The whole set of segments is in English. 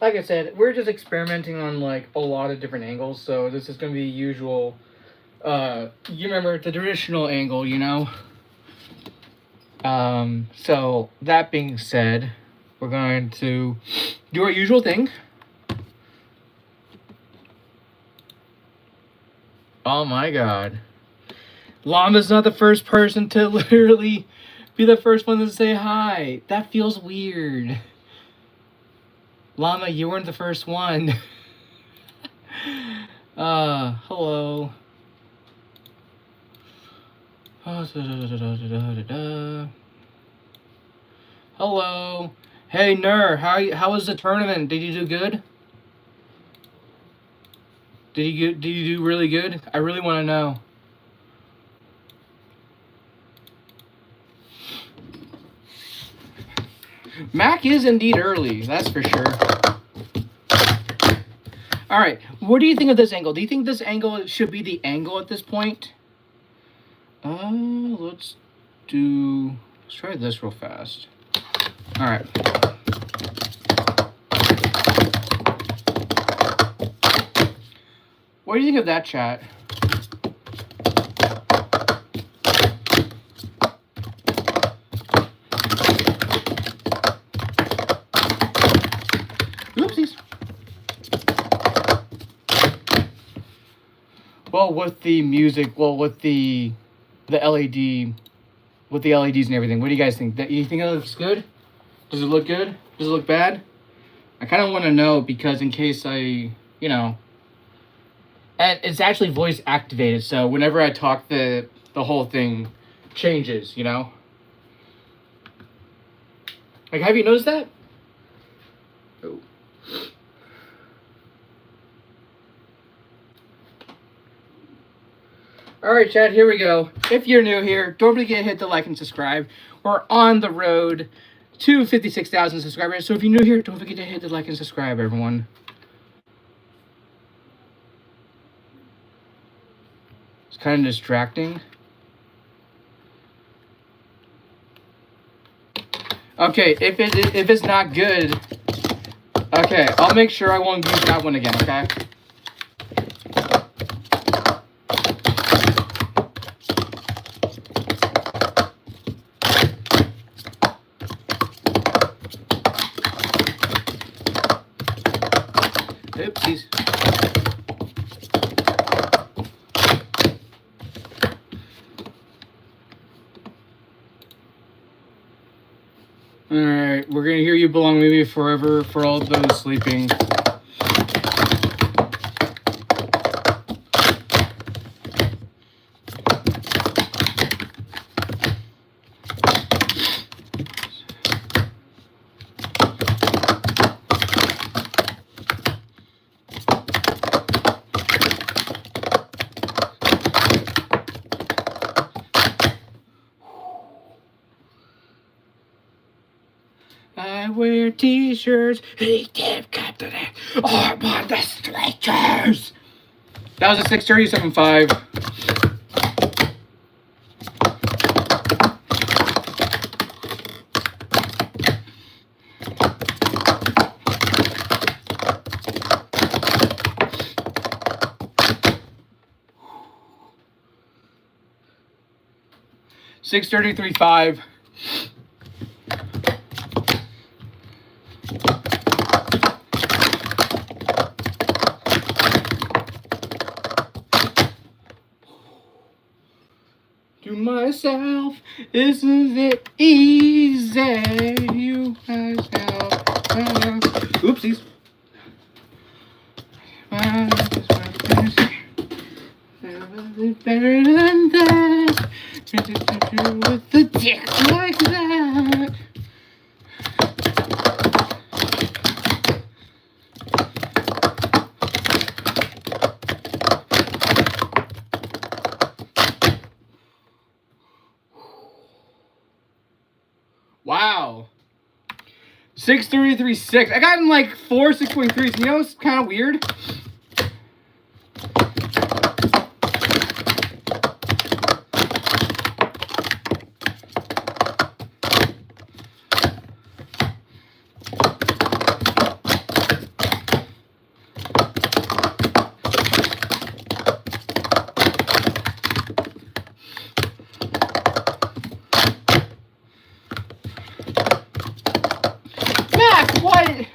like I said, we're just experimenting on like a lot of different angles. So this is gonna be usual. You remember the traditional angle, you know. So that being said, we're going to do our usual thing. Oh my god. Llama's not the first person to literally be the first one to say hi. That feels weird. Llama, you weren't the first one. Hello. Hello. Hey, Nur, how was the tournament? Did you do good? Did you do really good? I really want to know. Mac is indeed early, that's for sure. All right, what do you think of this angle? Do you think this angle should be the angle at this point? Let's try this real fast. All right. What do you think of that, chat? Oopsies. Well, with the music, with the LED, with the LEDs and everything, what do you guys think? You think it looks good? Does it look good? Does it look bad? I kind of want to know because in case and it's actually voice activated, so whenever I talk, the whole thing changes, you know? Like, have you noticed that? Oh. Alright, chat, here we go. If you're new here, don't forget to hit the like and subscribe. We're on the road to 56,000 subscribers, so if you're new here, don't forget to hit the like and subscribe, everyone. It's kind of distracting. Okay, if it's not good, okay, I'll make sure I won't use that one again, okay? Oopsies. Alright, we're gonna hear You Belong With Me Forever for all those sleeping. I wear t-shirts, he kept captain arm on the stretchers. That was a 6:37.5. $6:33.5. To myself, isn't it easy? You myself. Oopsies. Better than that. With the dick like that. Wow. 6:33.6. I got in like 4 6.3s. You know, it's kind of weird. What?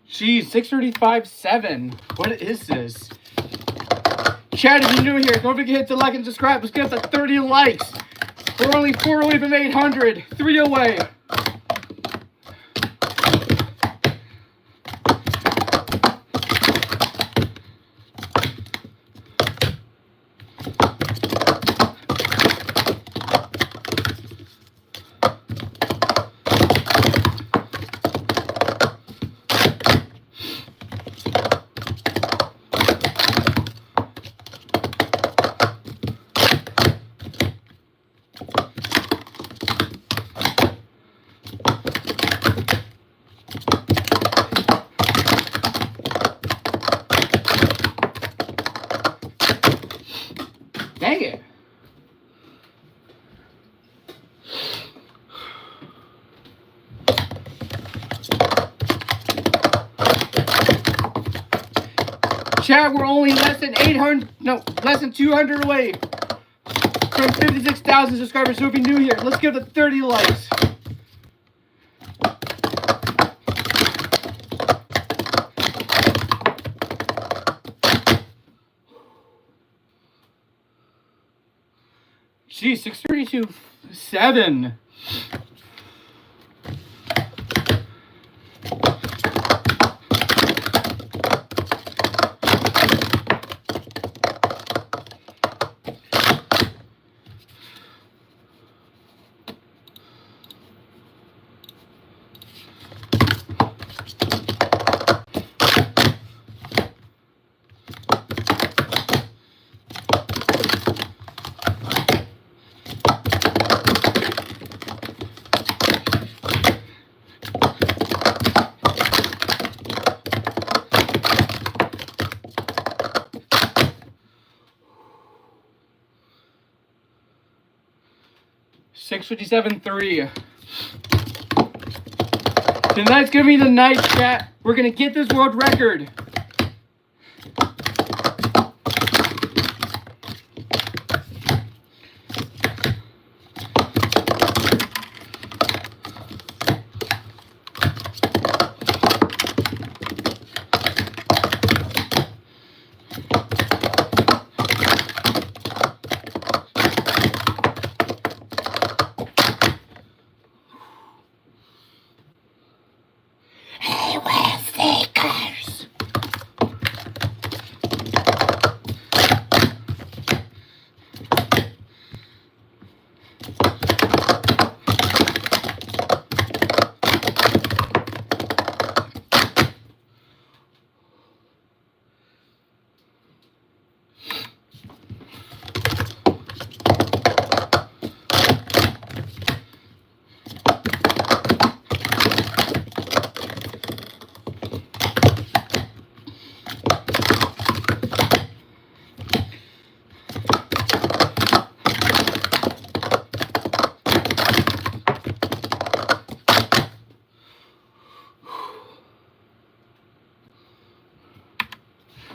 Geez, 635.7. What is this? Chat, if you're new here, don't forget to hit the like and subscribe. Let's get up to 30 likes. We're only 4 away from 800. 3 away. Dang it. Chat, we're only less than 200 away from 56,000 subscribers. So if you're new here, let's give it 30 likes. Geez, 632.7. $657.3. Tonight's gonna be the night, chat. We're gonna get this world record.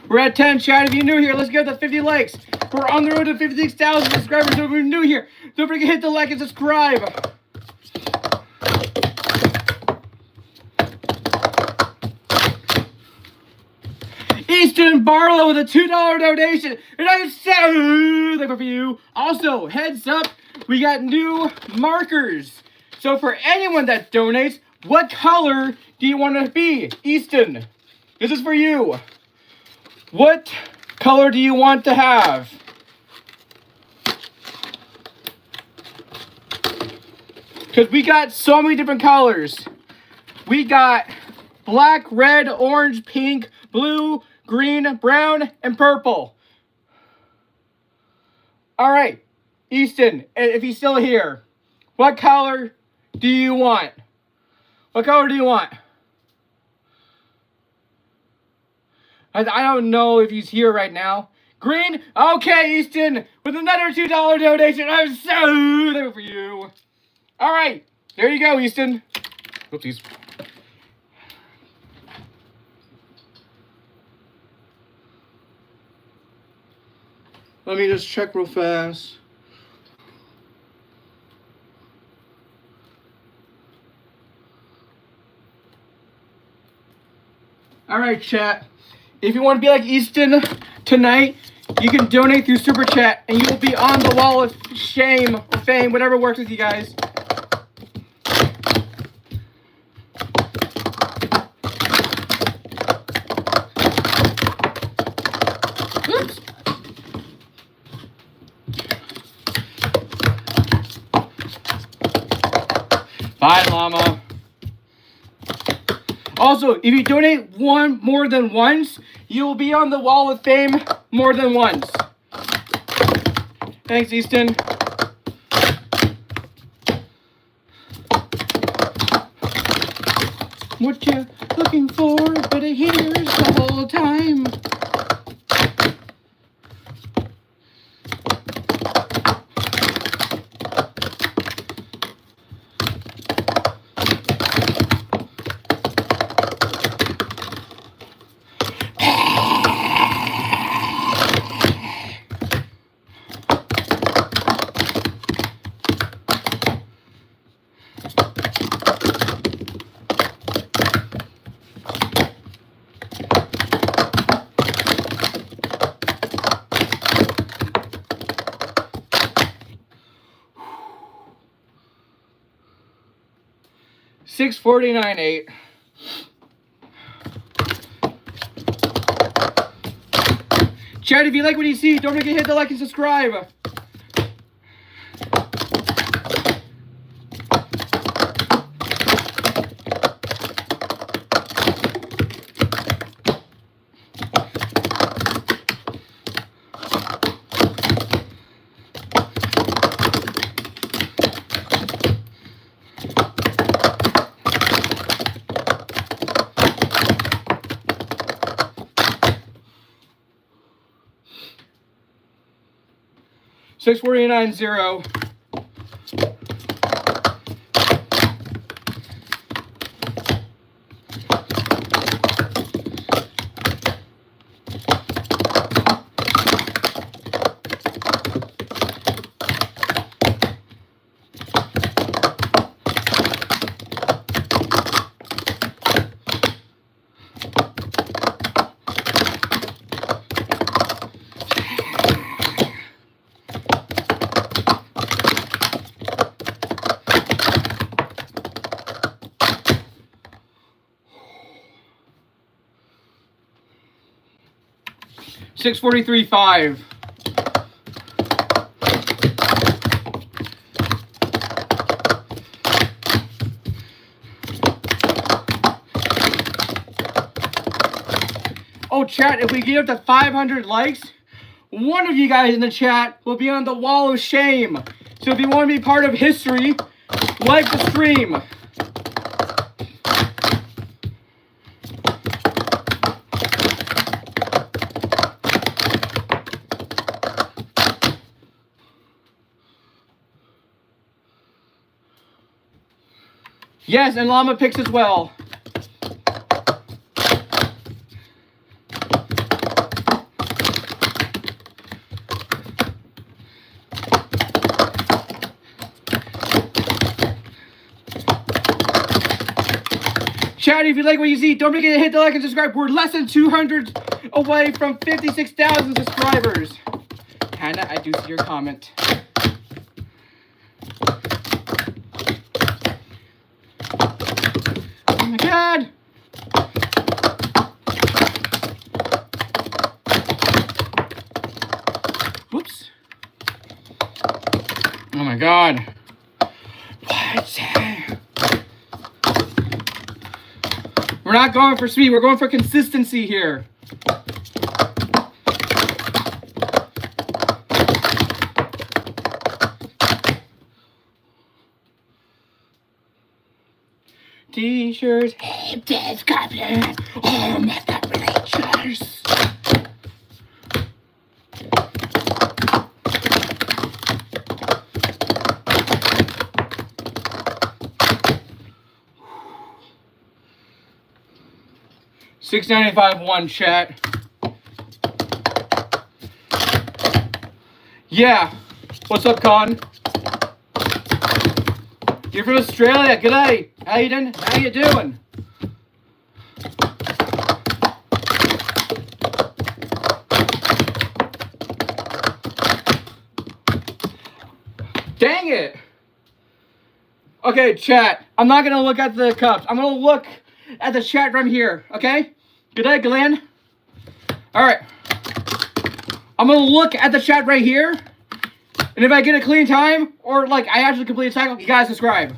We're at 10, chat. If you're new here, let's get to 50 likes. We're on the road to 56,000 subscribers. So if you're new here, don't forget to hit the like and subscribe. Easton Barlow with a $2 donation. And I say thank you. Also, heads up, we got new markers. So for anyone that donates, what color do you want to be? Easton, this is for you. What color do you want to have? Because we got so many different colors. We got black, red, orange, pink, blue, green, brown, and purple. All right, Easton, if he's still here, what color do you want? What color do you want? I don't know if he's here right now Green? Okay, Easton, with another $2 donation. I'm so thankful for you. All right, there you go, Easton. Oopsies. Let me just check real fast. All right, chat. If you want to be like Easton tonight, you can donate through Super Chat, and you will be on the wall of shame or fame, whatever works with you guys. Oops. Bye, Llama. Also, if you donate one more than once, you will be on the wall of fame more than once. Thanks, Easton. What you looking for? Better hear the whole time. $649.8. Chat, if you like what you see, don't forget to hit the like and subscribe. $649.0. $643.5. Oh, chat, if we get up to 500 likes, one of you guys in the chat will be on the wall of shame. So if you want to be part of history, like the stream. Yes, and llama picks as well. Chat, if you like what you see, don't forget to hit the like and subscribe. We're less than 200 away from 56,000 subscribers. Hannah, I do see your comment. Oh my god! Whoops. Oh my god. What? We're not going for speed, we're going for consistency here. T-shirts, hey, this coupler, oh my god, relationships. 695 one chat. Yeah. What's up, Con? You're from Australia. G'day. Aiden. How you doing? Dang it. Okay, chat. I'm not going to look at the cups. I'm going to look at the chat from here. Okay? G'day, Glenn. All right. I'm going to look at the chat right here. And if I get a clean time, or like I actually complete a cycle, you guys subscribe.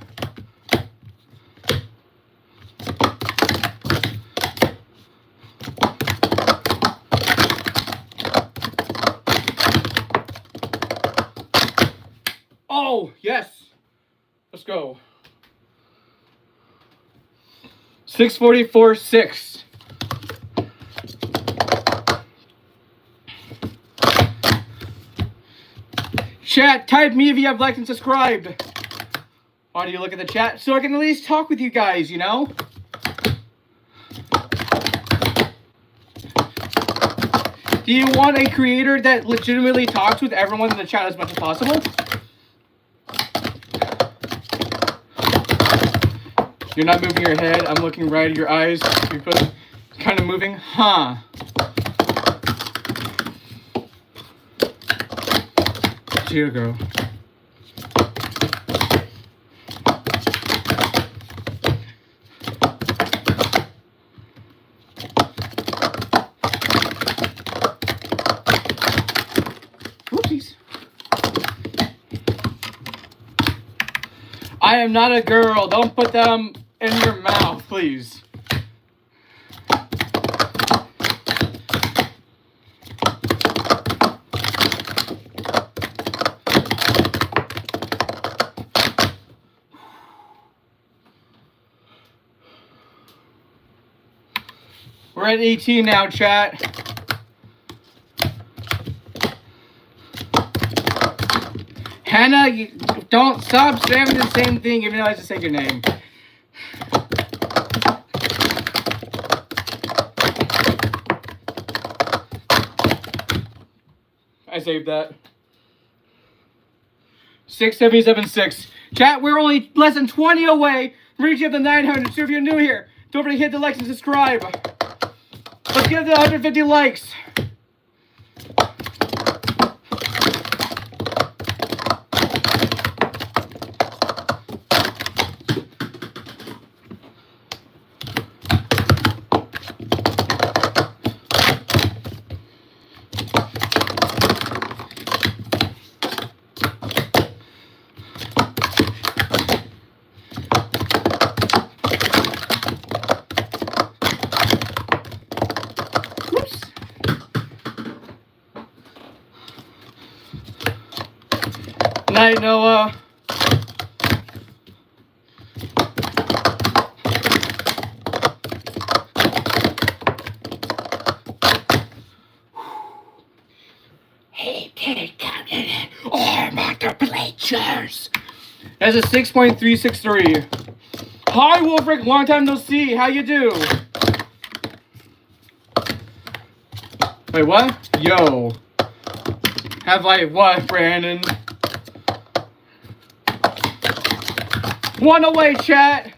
Oh, yes. Let's go. 644.6. Chat, type me if you have liked and subscribed. Why do you look at the chat? So I can at least talk with you guys, you know? Do you want a creator that legitimately talks with everyone in the chat as much as possible? You're not moving your head. I'm looking right at your eyes. You're kind of moving. Huh. Here, girl. Whoopsies. I am not a girl. Don't put them in your mouth, please. We're at 18 now, chat. Hannah, you don't stop spamming the same thing even though I just say your name. I saved that. 6776. Chat, we're only less than 20 away from reaching up to 900. So if you're new here, don't forget to hit the likes and subscribe. Let's get to 150 likes. Night, Noah. Hey, kid, come in. Oh, I'm about to play chess. That's a 6.363. Hi, Wolfric. Long time no see. How you do? Wait, what? Yo. Have I what, Brandon? One away, chat.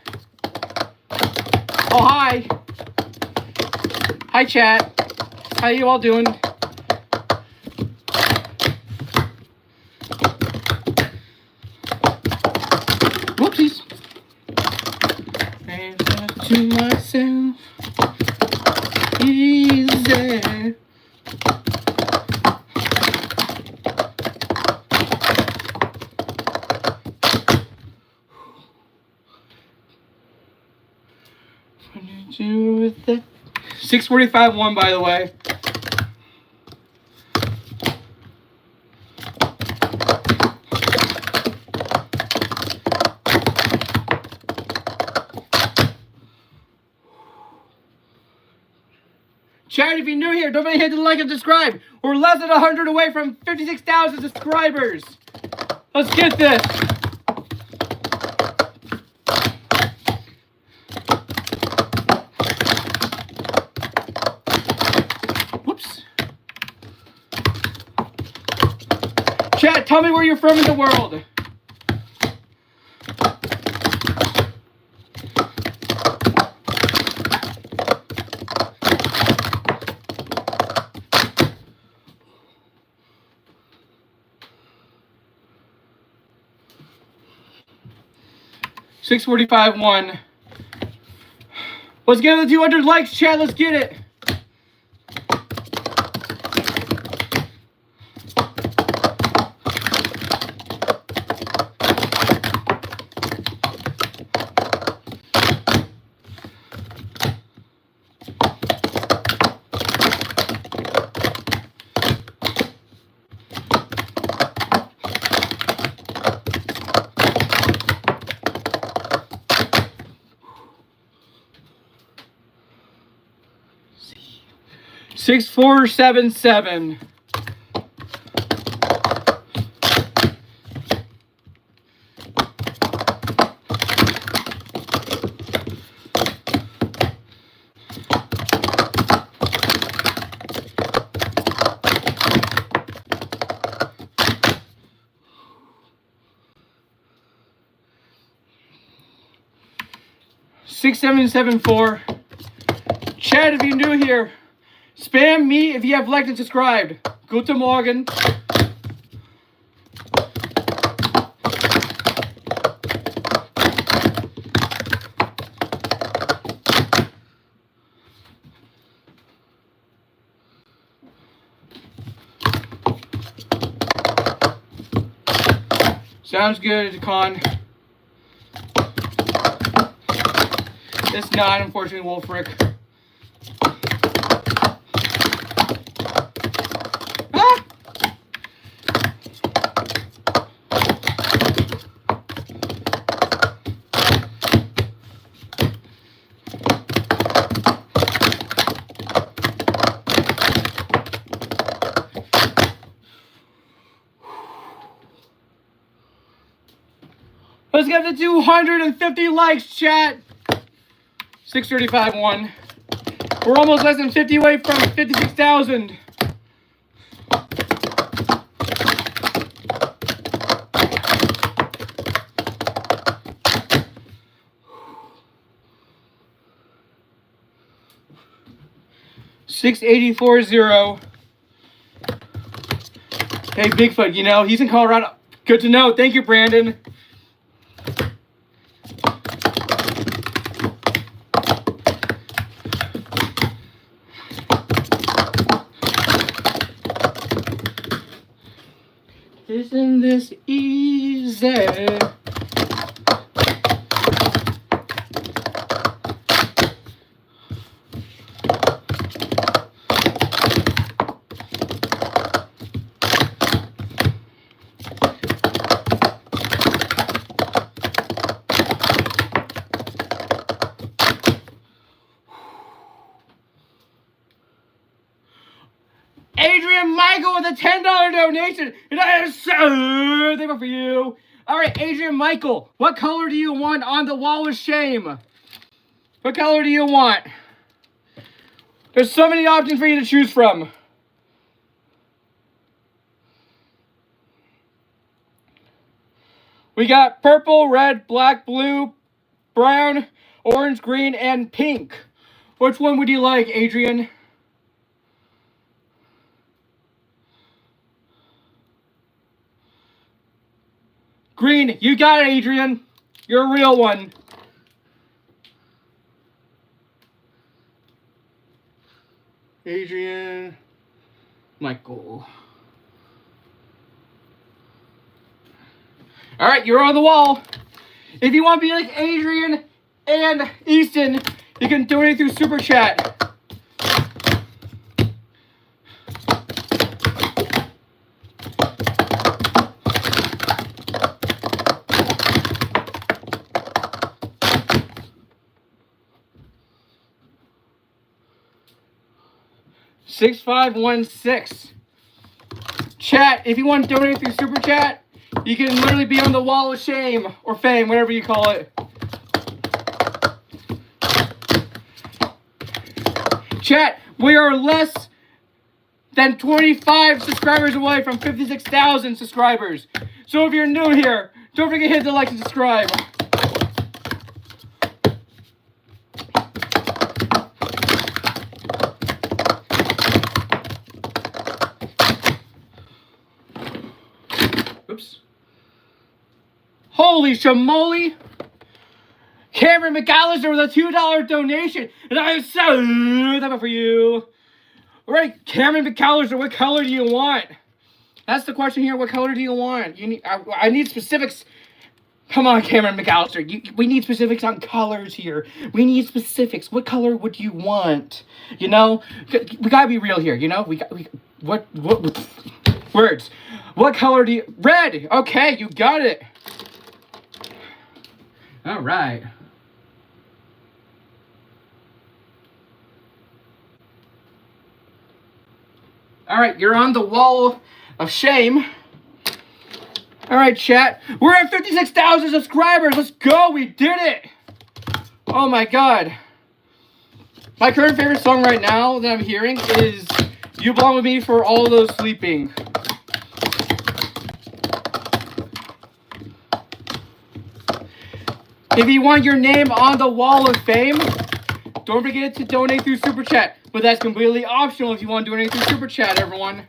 Oh, hi. Hi, chat. How you all doing? Whoopsies. And to myself, easy. What do you do with that? 645 one, by the way. Chat, if you're new here, don't forget to hit the like and subscribe. We're less than 100 away from 56,000 subscribers. Let's get this. Tell me where you're from in the world. $645.1. Let's get the 200 likes, chat. Let's get it. $6,477. $6,774. Chat, if you're new here, spam me if you have liked and subscribed. Guten Morgen. Sounds good, Con. It's not, unfortunately, Wolfric. Let's get to 250 likes, chat. 635.1. We're almost less than 50 away from 56,000. $684.0. Hey, Bigfoot, you know, he's in Colorado. Good to know. Thank you, Brandon. Isn't this easy? Adrian Michael with a $10 donation. And I am so thankful for you. All right, Adrian Michael, what color do you want on the wall of shame? What color do you want? There's so many options for you to choose from. We got purple, red, black, blue, brown, orange, green, and pink. Which one would you like, Adrian? Green, you got it, Adrian. You're a real one. Adrian Michael. All right, you're on the wall. If you want to be like Adrian and Easton, you can donate through Super Chat. $6,516. Chat, if you want to donate through Super Chat, you can literally be on the wall of shame or fame, whatever you call it. Chat, we are less then 25 subscribers away from 56,000 subscribers. So if you're new here, don't forget to hit the like and subscribe. Oops. Holy shamoly! Cameron McAllister with a $2 donation, and I am so thankful for you. All right, Cameron McAllister, what color do you want? That's the question here. What color do you want? You need. I need specifics. Come on, Cameron McAllister. We need specifics on colors here. We need specifics. What color would you want? You know, we gotta be real here. You know, what words? What color do you? Red. Okay, you got it. All right. All right, you're on the wall of shame. All right, chat. We're at 56,000 subscribers. Let's go. We did it. Oh, my God. My current favorite song right now that I'm hearing is You Belong With Me for All Those Sleeping. If you want your name on the wall of fame, don't forget to donate through Super Chat. But that's completely optional if you want to donate through Super Chat, everyone.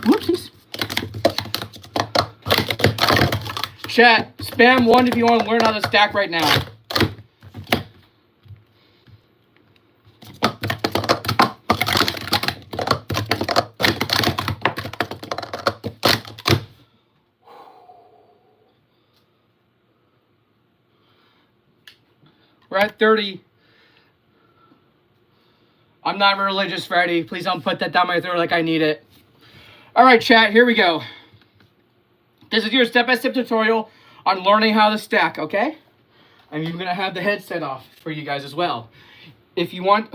Whoopsies. Chat, spam 1 if you want to learn how to stack right now. We're at 30. I'm not religious, Freddy. Please don't put that down my throat like I need it. All right, chat, here we go. This is your step-by-step tutorial on learning how to stack, okay? I'm even gonna have the headset off for you guys as well. If you want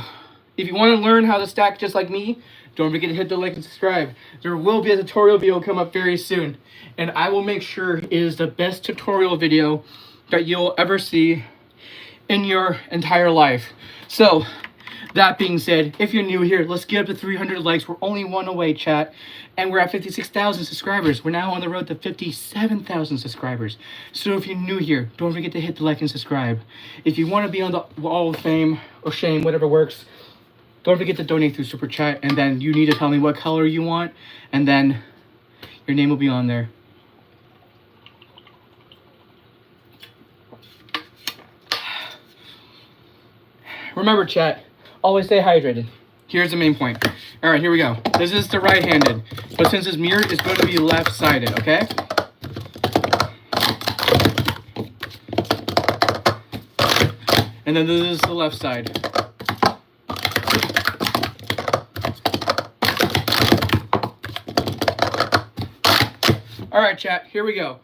to learn how to stack just like me, don't forget to hit the like and subscribe. There will be a tutorial video come up very soon, and I will make sure it is the best tutorial video that you'll ever see in your entire life. So, that being said, if you're new here, let's get up to 300 likes. We're only one away, chat. And we're at 56,000 subscribers. We're now on the road to 57,000 subscribers. So if you're new here, don't forget to hit the like and subscribe. If you want to be on the wall of fame or shame, whatever works, don't forget to donate through Super Chat. And then you need to tell me what color you want. And then your name will be on there. Remember, chat, always stay hydrated. Here's the main point. All right, here we go. This is the right-handed, but since this mirror is going to be left-sided, okay? And then this is the left side. All right, chat, here we go.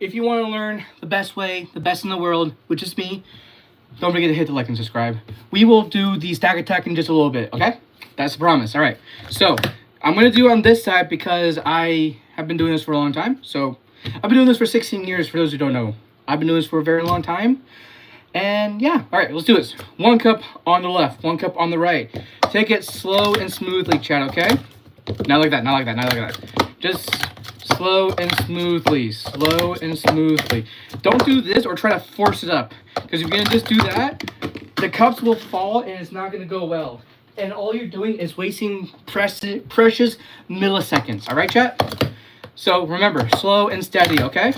If you want to learn the best way, the best in the world, which is me, don't forget to hit the like and subscribe. We will do the stack attack in just a little bit, okay? That's a promise. All right. So I'm going to do on this side because I have been doing this for a long time. So I've been doing this for 16 years, for those who don't know. I've been doing this for a very long time. And yeah, all right, let's do this. 1 cup on the left, 1 cup on the right. Take it slow and smoothly, chat, okay? Not like that, not like that, not like that. Just slow and smoothly, slow and smoothly. Don't do this or try to force it up. Because if you're going to just do that, the cups will fall and it's not going to go well. And all you're doing is wasting precious milliseconds. All right, chat? So remember, slow and steady, okay?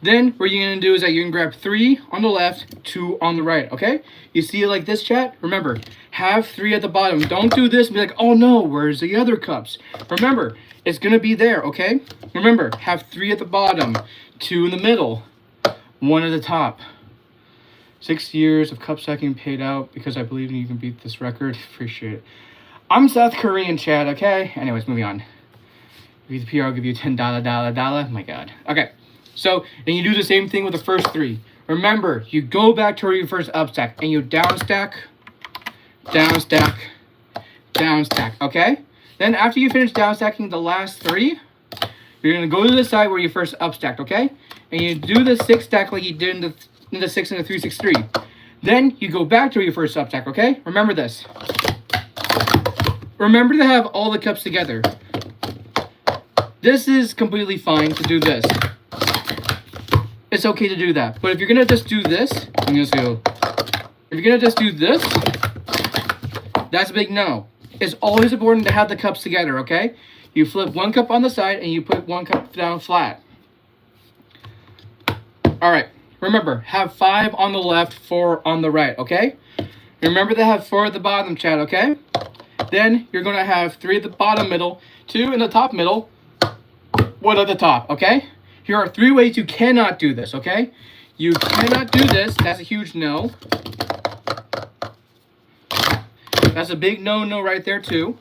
Then what you're going to do is that you can grab 3 on the left, 2 on the right, okay? You see it like this, chat? Remember, have 3 at the bottom. Don't do this and be like, oh no, where's the other cups? Remember, it's going to be there, okay? Remember, have 3 at the bottom, 2 in the middle, 1 at the top. 6 years of cup stacking paid out because I believe you can beat this record. Appreciate it. I'm South Korean, chat, okay? Anyways, moving on. If you the PR, I'll give you $10. My God. Okay. So, then you do the same thing with the first 3. Remember, you go back to your first up stack and you down stack, down stack, down stack, okay? Then after you finish down stacking the last 3, You're gonna go to the side where you first up stacked, okay? And you do the 6 stack like you did in the 6 and the 3, 6, 3. Then you go back to where you first up stack, okay? Remember this. Remember to have all the cups together. This is completely fine to do this. It's okay to do that. But if you're gonna just do this, I'm gonna go. If you're gonna just do this, that's a big no. It's always important to have the cups together, okay? You flip 1 cup on the side and you put 1 cup down flat. Alright, remember, have 5 on the left, 4 on the right, okay? Remember to have 4 at the bottom, chat, okay? Then you're gonna have 3 at the bottom middle, 2 in the top middle, 1 at the top, okay? Here are 3 ways you cannot do this, okay? You cannot do this, that's a huge no. That's a big no right there too.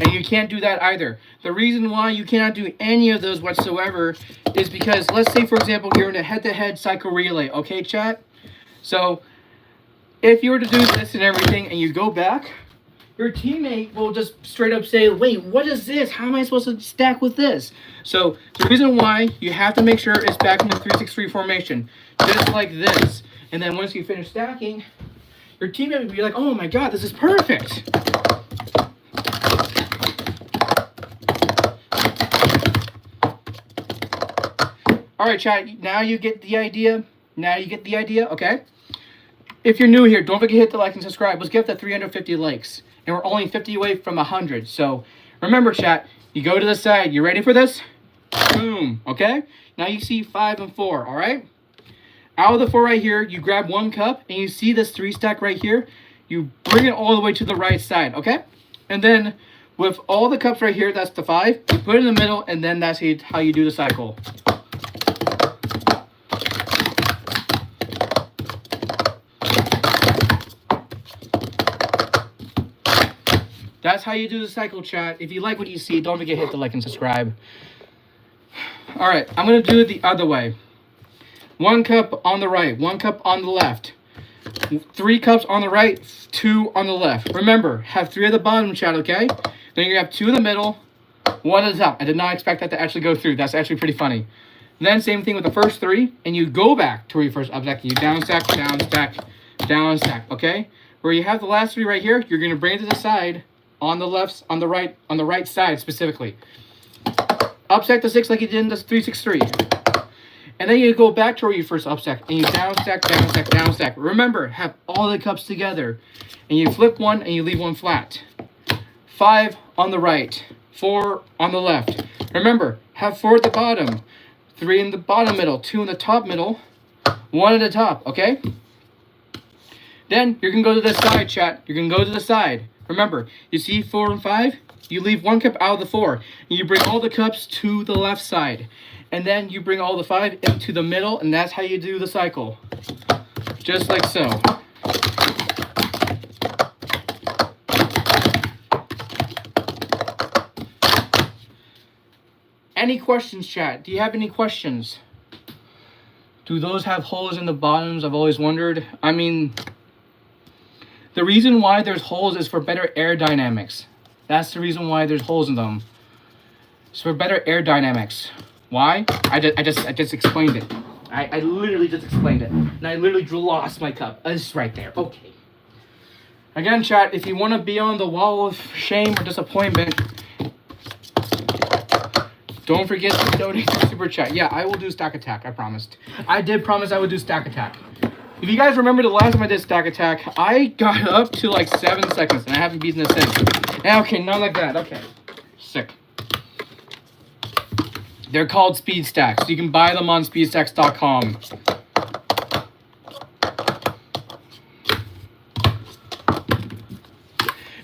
And you can't do that either. The reason why you cannot do any of those whatsoever is because, let's say for example, you're in a head-to-head cycle relay, okay chat? So, if you were to do this and everything and you go back, your teammate will just straight up say, wait, what is this? How am I supposed to stack with this? So, the reason why you have to make sure it's back in the 3-6-3 formation, just like this. And then once you finish stacking, your teammate will be like, oh my god, this is perfect. Alright chat, now you get the idea? Now you get the idea, okay? If you're new here, don't forget to hit the like and subscribe. Let's get up to 350 likes. And we're only 50 away from 100. So, remember chat, you go to the side. You ready for this? Boom, okay? Now you see 5 and 4, alright? Out of the 4 right here, you grab 1 cup, and you see this 3 stack right here. You bring it all the way to the right side, okay? And then, with all the cups right here, that's the 5. You put it in the middle, and then that's how you do the cycle. That's how you do the cycle, chat. If you like what you see, don't forget to hit the like and subscribe. Alright, I'm going to do it the other way. 1 cup on the right, 1 cup on the left. 3 cups on the right, 2 on the left. Remember, have 3 at the bottom, chat, okay? Then you have 2 in the middle, 1 at the top. I did not expect that to actually go through. That's actually pretty funny. Then same thing with the first 3, and you go back to where you first up stack. You down stack, down stack, down stack, okay? Where you have the last 3 right here, you're going to bring it to the side. On the left, on the right side specifically. Upstack the 6 like you did in the 3-6-3. And then you go back to where you first upstack and you down stack, down stack, down stack. Remember, have all the cups together. And you flip 1 and you leave 1 flat. 5 on the right, 4 on the left. Remember, have 4 at the bottom, 3 in the bottom middle, 2 in the top middle, 1 at the top, okay? Then you're gonna go to the side, chat. You're gonna go to the side. Remember, you see 4 and 5? You leave 1 cup out of the 4. And you bring all the cups to the left side. And then you bring all the 5 into the middle, and that's how you do the cycle. Just like so. Any questions, chat? Do you have any questions? Do those have holes in the bottoms? I've always wondered. I mean, the reason why there's holes is for better air dynamics. That's the reason why there's holes in them. It's for better air dynamics. Why? I just explained it. I literally just explained it. And I literally lost my cup. It's right there. Okay. Again, chat, if you want to be on the wall of shame or disappointment, don't forget to donate to Super Chat. Yeah, I will do Stack Attack, I promised. I did promise I would do Stack Attack. If you guys remember the last time I did Stack Attack, I got up to like 7 seconds, and I haven't beaten this since. Okay, not like that. Okay. Sick. They're called speed stacks. You can buy them on speedstacks.com.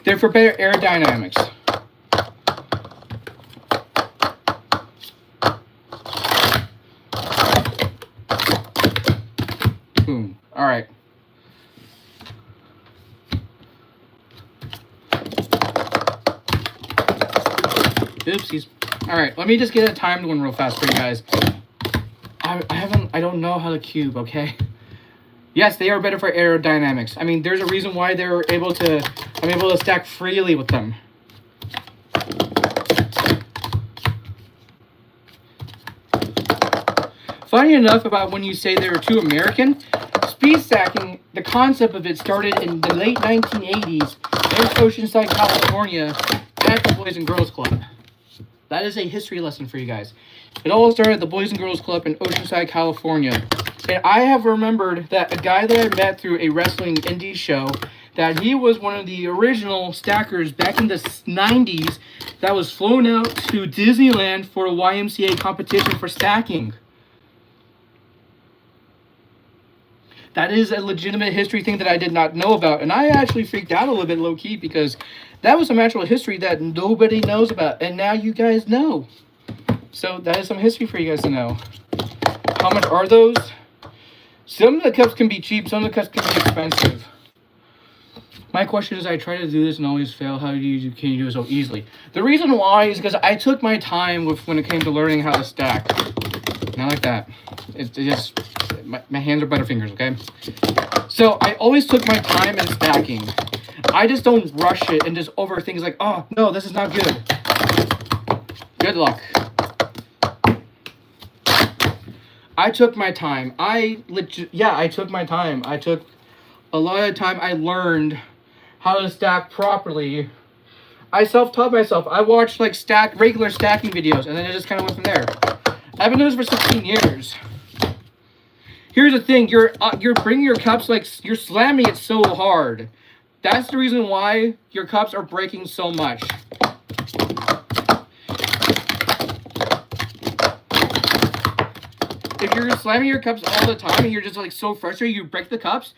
They're for better aerodynamics. Boom. All right. Oopsies. All right, let me just get a timed one real fast for you guys. I don't know how to cube, okay? Yes, they are better for aerodynamics. I mean, there's a reason why I'm able to stack freely with them. Funny enough about when you say they were too American, speed stacking, the concept of it started in the late 1980s in Oceanside, California at the Boys and Girls Club. That is a history lesson for you guys. It all started at the Boys and Girls Club in Oceanside, California. And I have remembered that a guy that I met through a wrestling indie show, that he was one of the original stackers back in the 90s that was flown out to Disneyland for a YMCA competition for stacking. That is a legitimate history thing that I did not know about. And I actually freaked out a little bit low-key because that was some actual history that nobody knows about. And now you guys know. So that is some history for you guys to know. How much are those? Some of the cups can be cheap. Some of the cups can be expensive. My question is, I try to do this and always fail. How can you do it so easily? The reason why is because I took my time when it came to learning how to stack. Not like that. It's just... My hands are butterfingers, okay? So I always took my time in stacking. I just don't rush it and just over things like, oh, no, this is not good. Good luck. I took my time. I took my time. I took a lot of time. I learned how to stack properly. I self-taught myself. I watched like regular stacking videos, and then it just kind of went from there. I've been doing this for 16 years. Here's the thing, you're bringing your cups, like, you're slamming it so hard. That's the reason why your cups are breaking so much. If you're slamming your cups all the time and you're just, like, so frustrated you break the cups,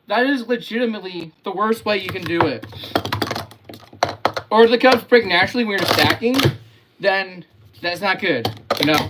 that is legitimately the worst way you can do it. Or if the cups break naturally when you're stacking, then that's not good, you know.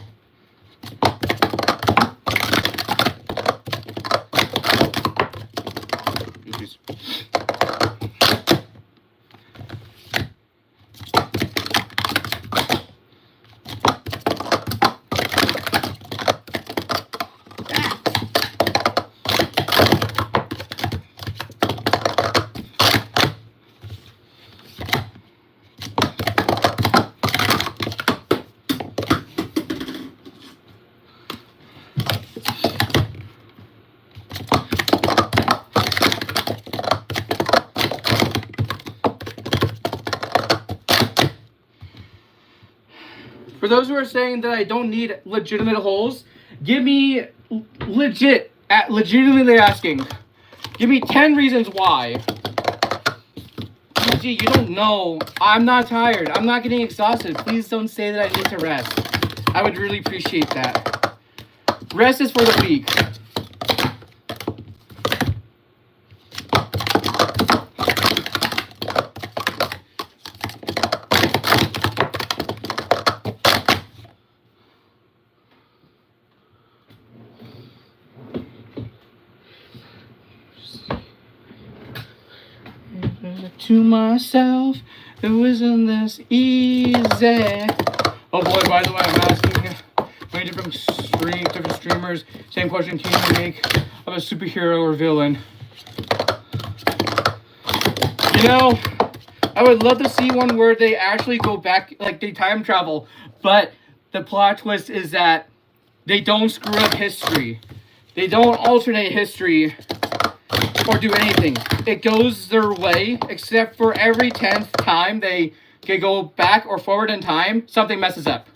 For those who are saying that I don't need legitimate holes, give me legitimately asking. Give me 10 reasons why. Gee, you don't know. I'm not tired. I'm not getting exhausted. Please don't say that I need to rest. I would really appreciate that. Rest is for the weak. To myself, it wasn't this easy. Oh boy, by the way, I'm asking many different streamers, same question, can you make of a superhero or villain? You know, I would love to see one where they actually go back, like they time travel, but the plot twist is that they don't screw up history. They don't alternate history or do anything. It goes their way, except for every 10th time they can go back or forward in time, something messes up.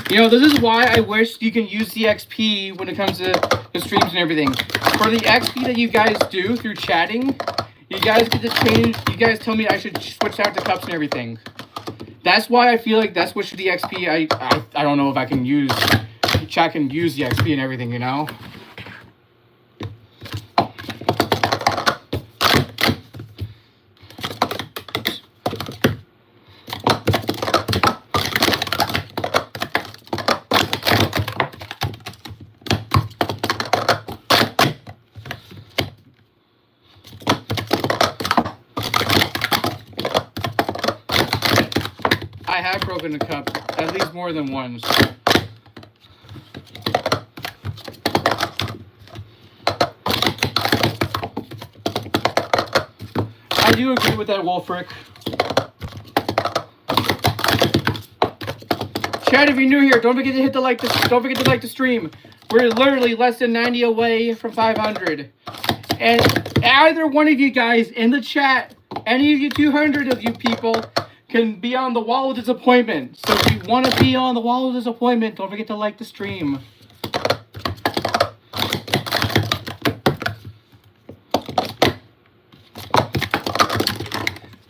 You know, this is why I wish you can use the XP when it comes to the streams and everything. For the XP that you guys do through chatting, you guys get to change. You guys tell me I should switch out the cups and everything. That's why I feel like that's what the XP. I don't know if I can use chat can use the XP and everything. You know. I have broken a cup at least more than once. do agree with that, Wolfric. Chad, if you're new here, don't forget to hit the like. Don't forget to like the stream. We're literally less than 90 away from 500. And either one of you guys in the chat, any of you 200 of you people, can be on the wall of disappointment. So if you want to be on the wall of disappointment, don't forget to like the stream.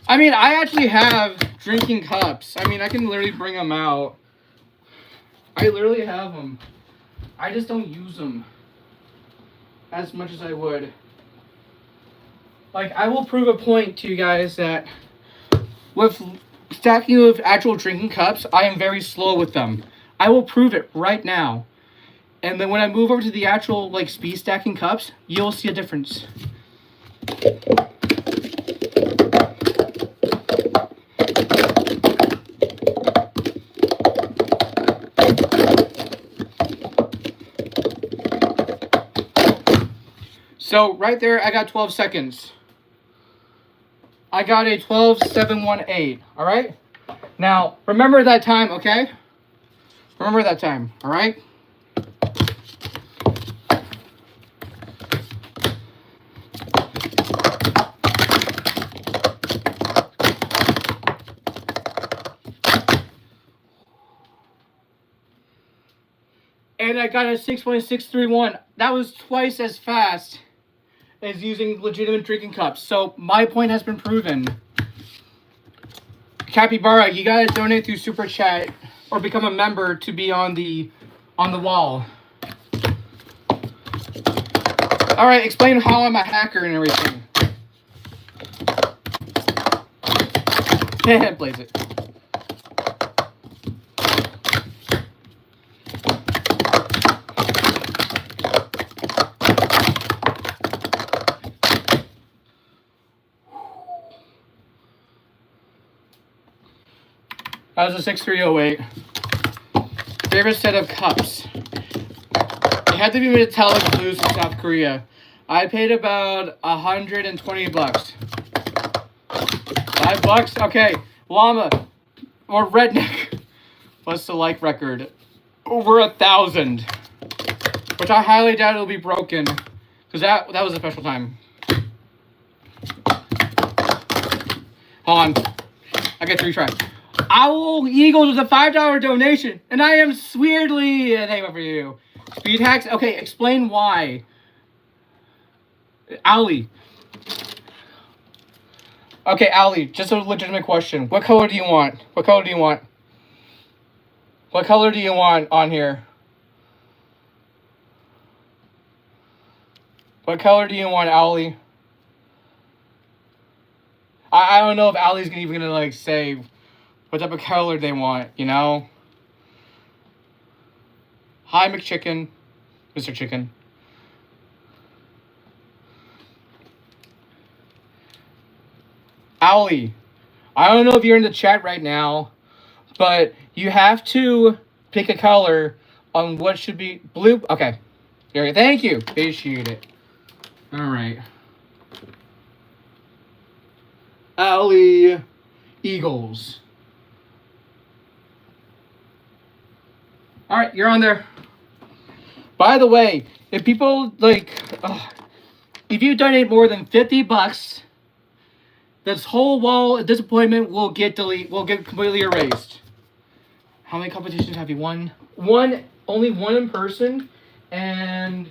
I mean, I actually have drinking cups. I mean, I can literally bring them out. I literally have them. I just don't use them as much as I would. Like, I will prove a point to you guys that with stacking with actual drinking cups, I am very slow with them. I will prove it right now. And then when I move over to the actual, like, speed stacking cups, you'll see a difference. So right there, I got 12 seconds. I got a 12.718, all right? Now, remember that time, okay? Remember that time, all right? And I got a 6.631. That was twice as fast as using legitimate drinking cups. So my point has been proven. Capybara, you gotta donate through Super Chat or become a member to be on the wall. Alright, explain how I'm a hacker and everything. Blaze it. That was a 6308. Favorite set of cups. It had to be metallic blues from South Korea. I paid about 120 bucks. $5? Okay. Llama or Redneck. What's the like record? Over 1,000. Which I highly doubt it'll be broken. Because that was a special time. Hold on. I get 3 tries. Owl Eagles with a $5 donation, and I am weirdly thankful for you. Speed hacks? Okay, explain why. Owly. Okay, Owly, just a legitimate question. What color do you want? What color do you want? What color do you want on here? What color do you want, Owly? I don't know if Owly's even gonna like say what type of color they want, you know? Hi, McChicken. Mr. Chicken. Owly, I don't know if you're in the chat right now, but you have to pick a color on what should be blue. Okay. Here, thank you. Appreciate it. All right. Owly Eagles. All right, you're on there. By the way, if people like, if you donate more than 50 bucks, this whole wall of disappointment will get completely erased. How many competitions have you won? Only one in person, and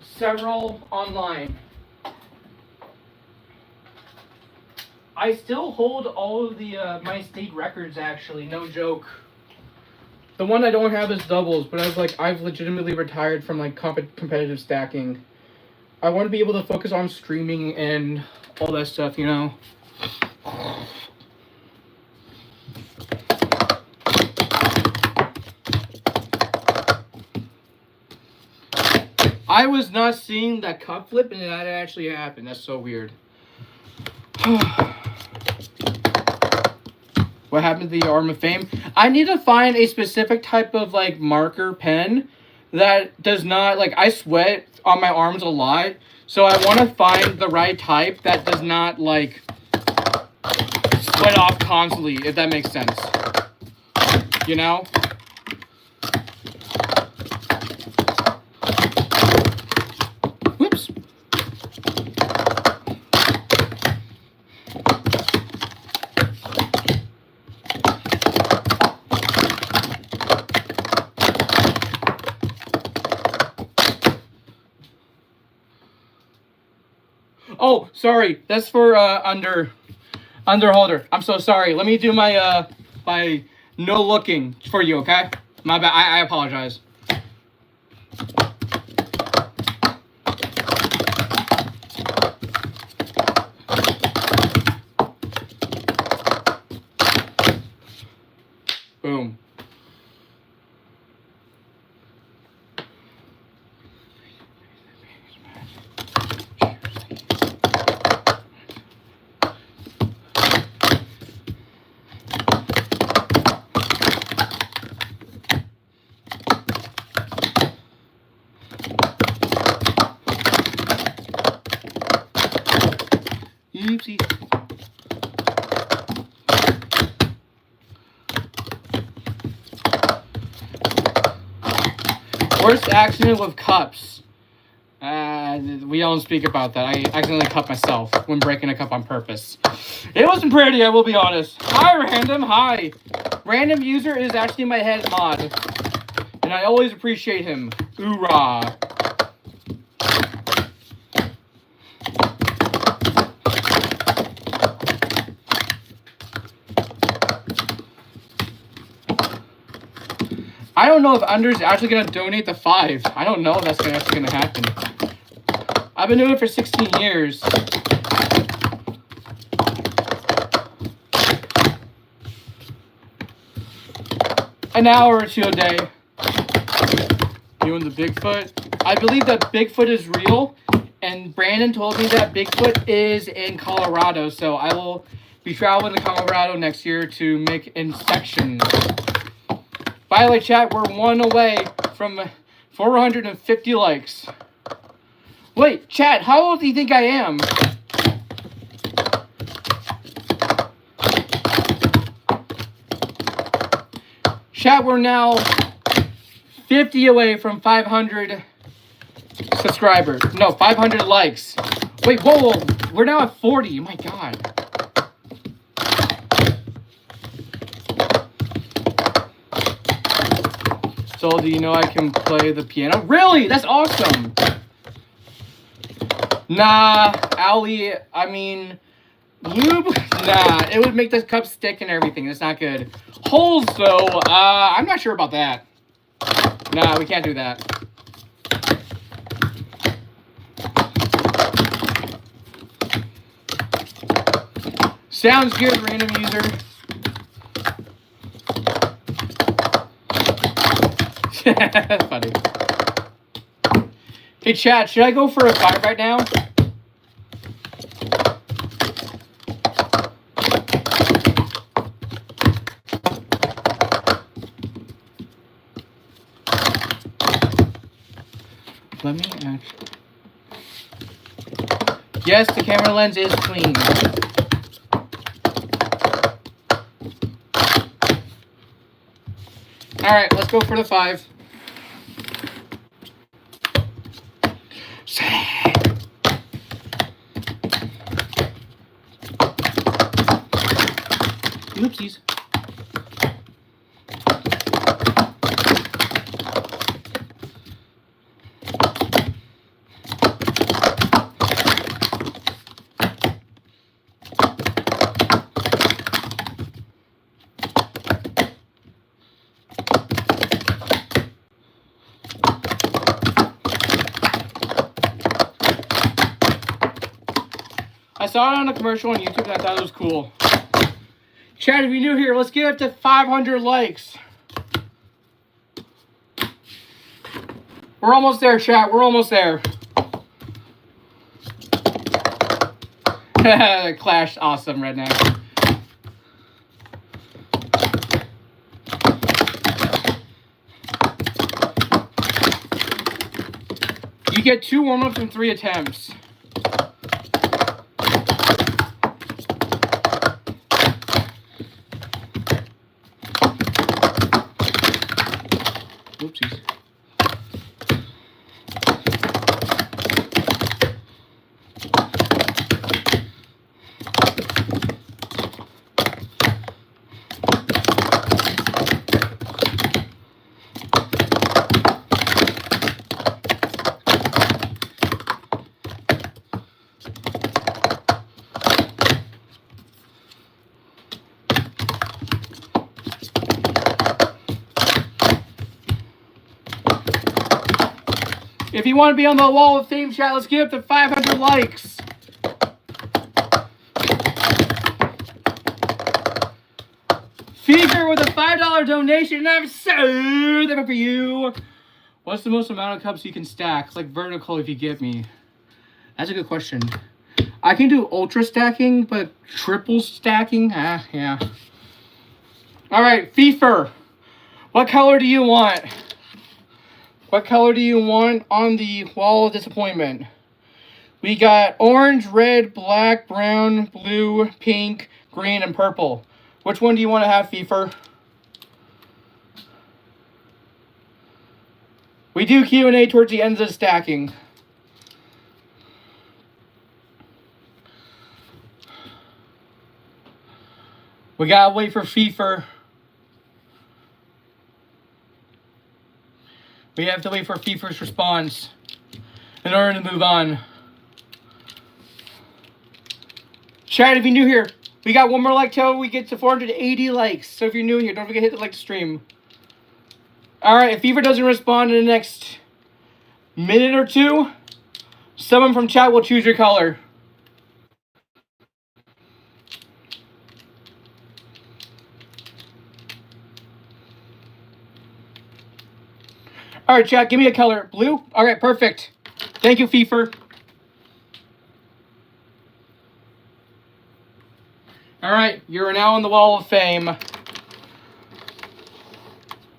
several online. I still hold all of the my state records. Actually, no joke. The one I don't have is doubles, but I've legitimately retired from like competitive stacking. I want to be able to focus on streaming and all that stuff, you know. I was not seeing that cup flip, and that actually happened. That's so weird. What happened to the Arm of Fame? I need to find a specific type of like marker pen that does not like, I sweat on my arms a lot, so I want to find the right type that does not like went off constantly, if that makes sense. You know? Whoops. Oh, sorry. That's for underholder. I'm so sorry. Let me do my my no looking for you, okay? My bad. I apologize. Boom. Oopsie. Worst accident with cups. We don't speak about that. I accidentally cut myself when breaking a cup on purpose. It wasn't pretty, I will be honest. Hi, Random. Hi. Random user is actually my head mod. And I always appreciate him. Hoorah. I don't know if Under's actually going to donate the 5. I don't know if that's actually going to happen. I've been doing it for 16 years. An hour or 2 a day. You and the Bigfoot? I believe that Bigfoot is real. And Brandon told me that Bigfoot is in Colorado. So I will be traveling to Colorado next year to make inspections. By the way, chat, we're 1 away from 450 likes. Wait, chat, how old do you think I am? Chat, we're now 50 away from 500 subscribers. No, 500 likes. Wait, whoa, we're now at 40. My God. So, do you know I can play the piano? Really? That's awesome. Nah, Ali, I mean, lube? Nah, it would make the cup stick and everything. That's not good. Holes, though, I'm not sure about that. Nah, we can't do that. Sounds good, random user. That's funny. Hey, chat, should I go for a 5 right now? Let me actually... Yes, the camera lens is clean. Alright, let's go for the 5. Oopsies. I saw it on a commercial on YouTube and I thought it was cool. Chat, if you're new here, let's get up to 500 likes. We're almost there, chat. We're almost there. Clash, awesome, redneck. You get 2 warm-ups in 3 attempts. If you want to be on the wall of fame chat, let's get up to 500 likes. Fever with a $5 donation, and I'm so thankful for you. What's the most amount of cups you can stack? Like vertical, if you get me. That's a good question. I can do ultra stacking, but triple stacking? Yeah. Alright, Fever. What color do you want? What color do you want on the wall of disappointment? We got orange, red, black, brown, blue, pink, green, and purple. Which one do you want to have, Fever? We do Q&A towards the ends of stacking. We gotta wait for Fever. We have to wait for Fever's response in order to move on. Chat, if you're new here, we got one more like till we get to 480 likes. So if you're new here, don't forget to hit the like the stream. Alright, if Fever doesn't respond in the next minute or two, someone from chat will choose your color. Alright, chat, give me a color. Blue? Alright, perfect. Thank you, Fever. Alright, you're now on the wall of fame.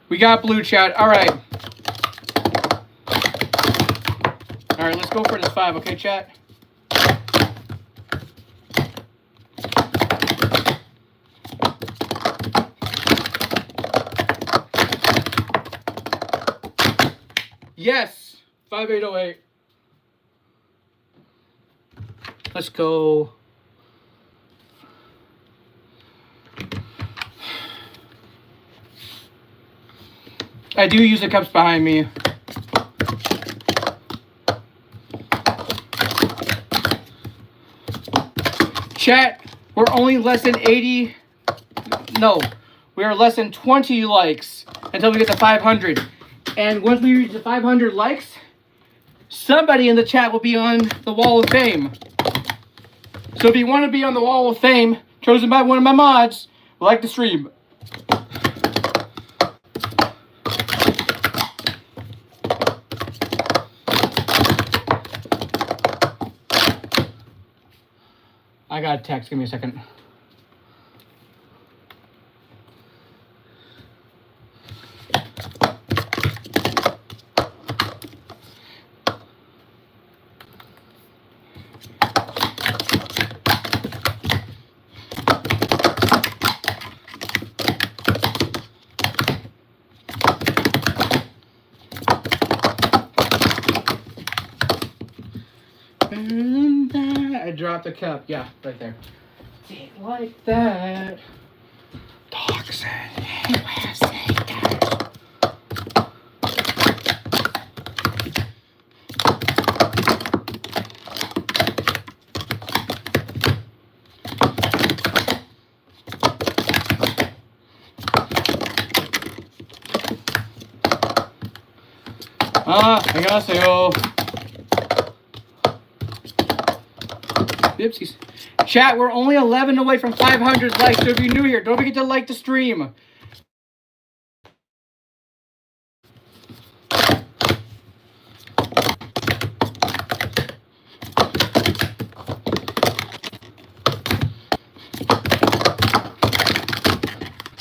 We got blue, chat. Alright. Alright, let's go for this 5, okay, chat? Yes! 5808. Let's go. I do use the cups behind me. Chat, we're only less than 80. No, we are less than 20 likes until we get to 500. And once we reach the 500 likes, somebody in the chat will be on the wall of fame. So if you want to be on the wall of fame, chosen by one of my mods, like the stream. I got a text. Give me a second. I dropped the cup. Yeah, right there. Take like that. Toxin. 안녕하세요. Oopsies. Chat, we're only 11 away from 500 likes, so if you're new here, don't forget to like the stream.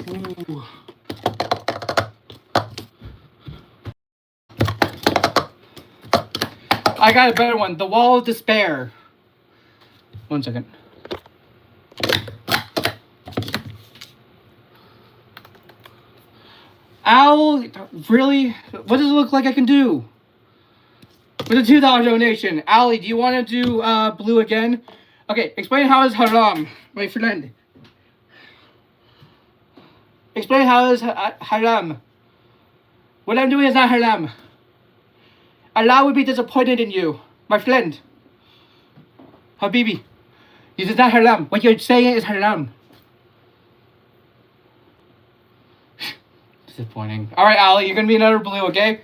Ooh. I got a better one. The Wall of Despair. 1 second. Owl, really? What does it look like I can do? With a $2 donation. Ali, do you want to do blue again? Okay, explain how is haram, my friend. Explain how is haram. What I'm doing is not haram. Allah will be disappointed in you, my friend. Habibi. This is not haram. What you're saying is haram. Disappointing. Alright, Ali, you're gonna be another blue, okay?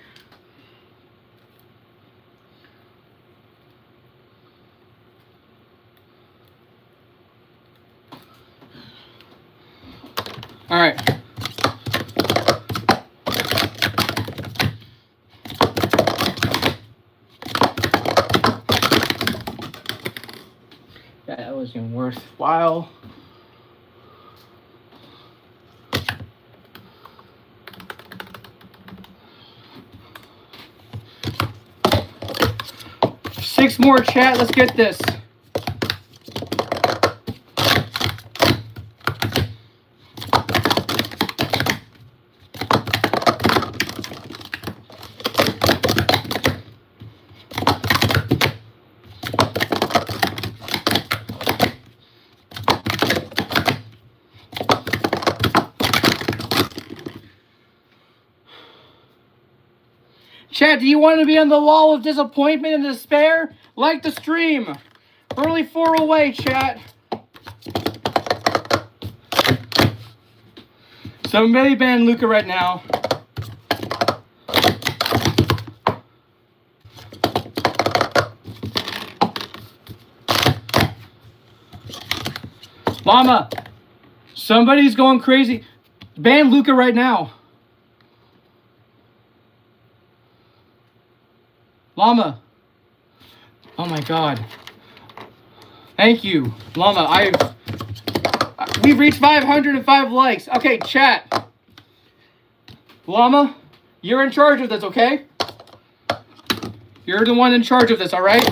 All right. That wasn't worthwhile. Six more, chat. Let's get this. Chat, do you want to be on the wall of disappointment and despair? Like the stream. We're only 4 away, chat. Somebody ban Luca right now. Llama, somebody's going crazy. Ban Luca right now. Llama. Oh my god. Thank you, Llama. We've reached 505 likes. Okay, chat. Llama, you're in charge of this, okay? You're the one in charge of this, all right?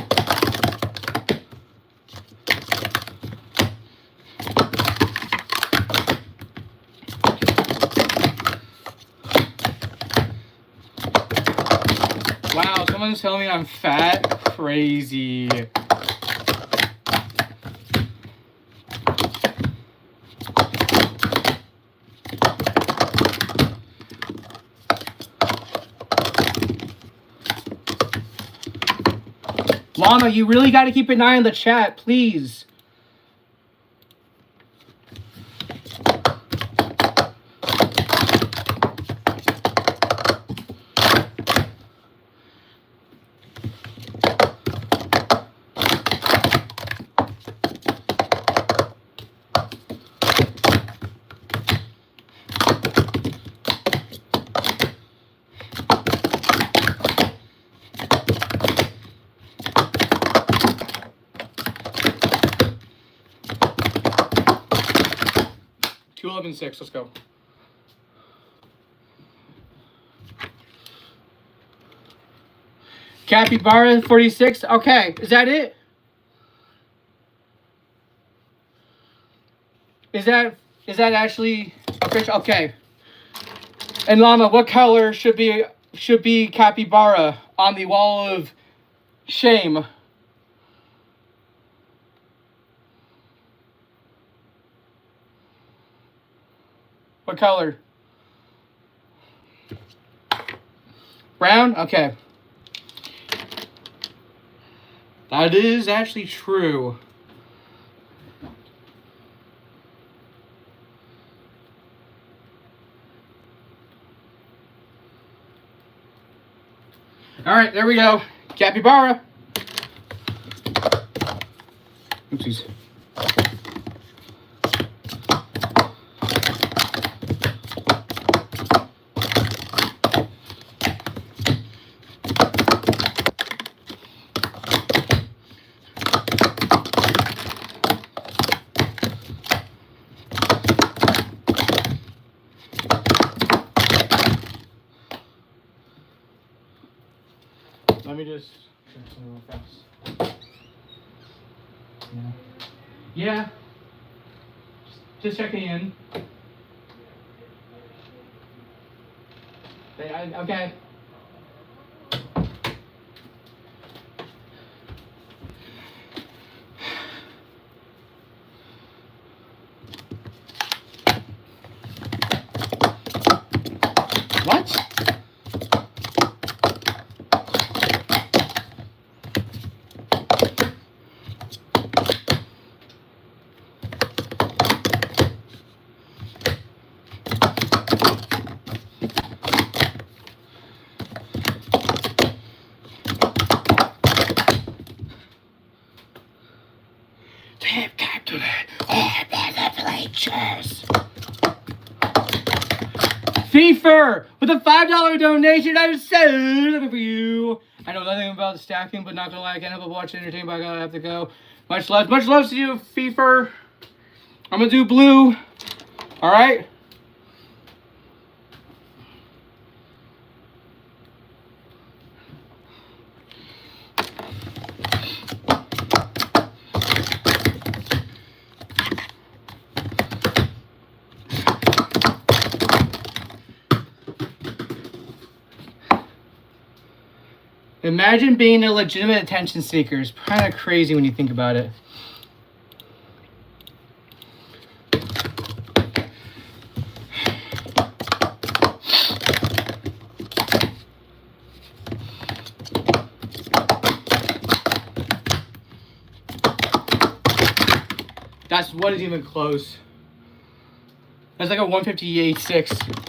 Wow, someone's telling me I'm fat. Crazy. Llama, you really got to keep an eye on the chat, please. And 6, let's go. Capybara 46. Okay, is that it? Is that actually official? Okay. And Llama, what color should be Capybara on the wall of shame? What color? Brown? Okay. That is actually true. All right, there we go. Capybara. Oopsies. Let me just check something real fast. Yeah. Just checking in. Okay. What? Damn, Captain! Oh, I want to play chess. Fefer with a $5 donation. I'm so looking for you. I know nothing about the stacking, but not gonna lie, I can't help but watch it, entertain, but I gotta have to go. Much love to you, Fefer. I'm gonna do blue. All right. Imagine being a legitimate attention seeker. It's kind of crazy when you think about it. That's what is even close. That's like a 158.6.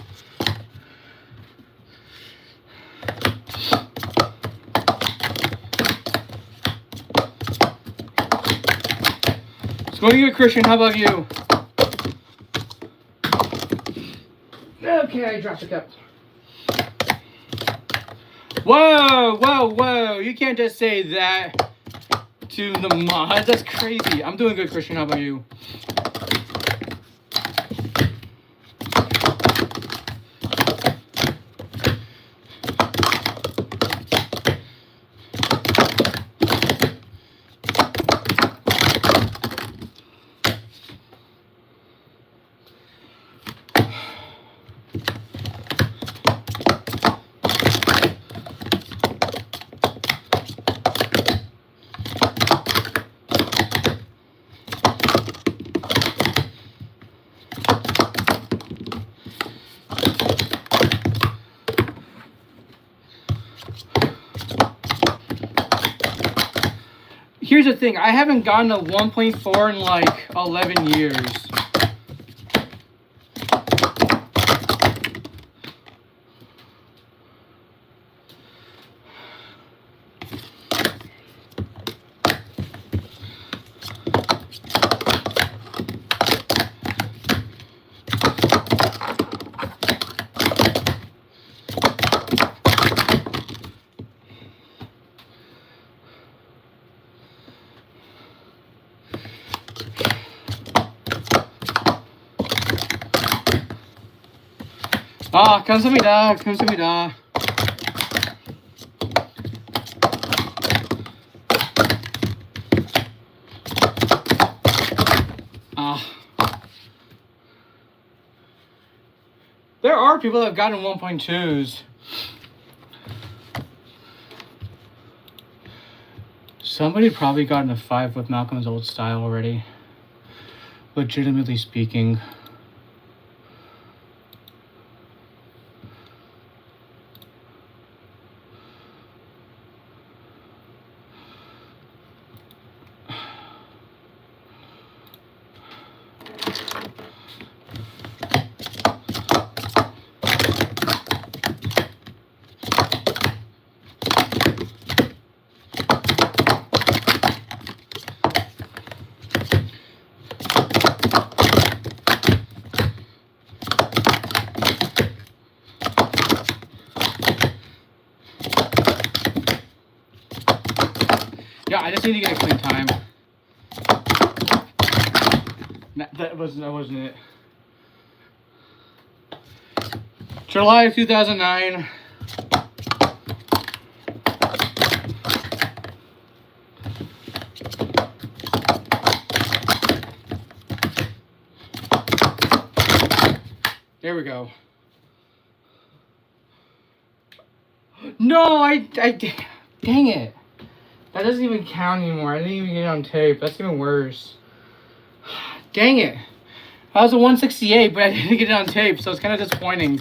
Going to you, Christian. How about you? Okay, I dropped the cup. Whoa, whoa, whoa. You can't just say that to the mods. That's crazy. I'm doing good, Christian. How about you? Here's the thing, I haven't gotten a 1.4 in like 11 years. 아, 감사합니다. 감사합니다. There are people that have gotten 1.2s. Somebody probably gotten a 5 with Malcolm's old style already. Legitimately speaking. Yeah, I just need to get a clean time. That wasn't it. July of 2009. There we go. No, dang it. That doesn't even count anymore. I didn't even get it on tape. That's even worse. Dang it. That was a 168, but I didn't get it on tape, so it's kind of disappointing.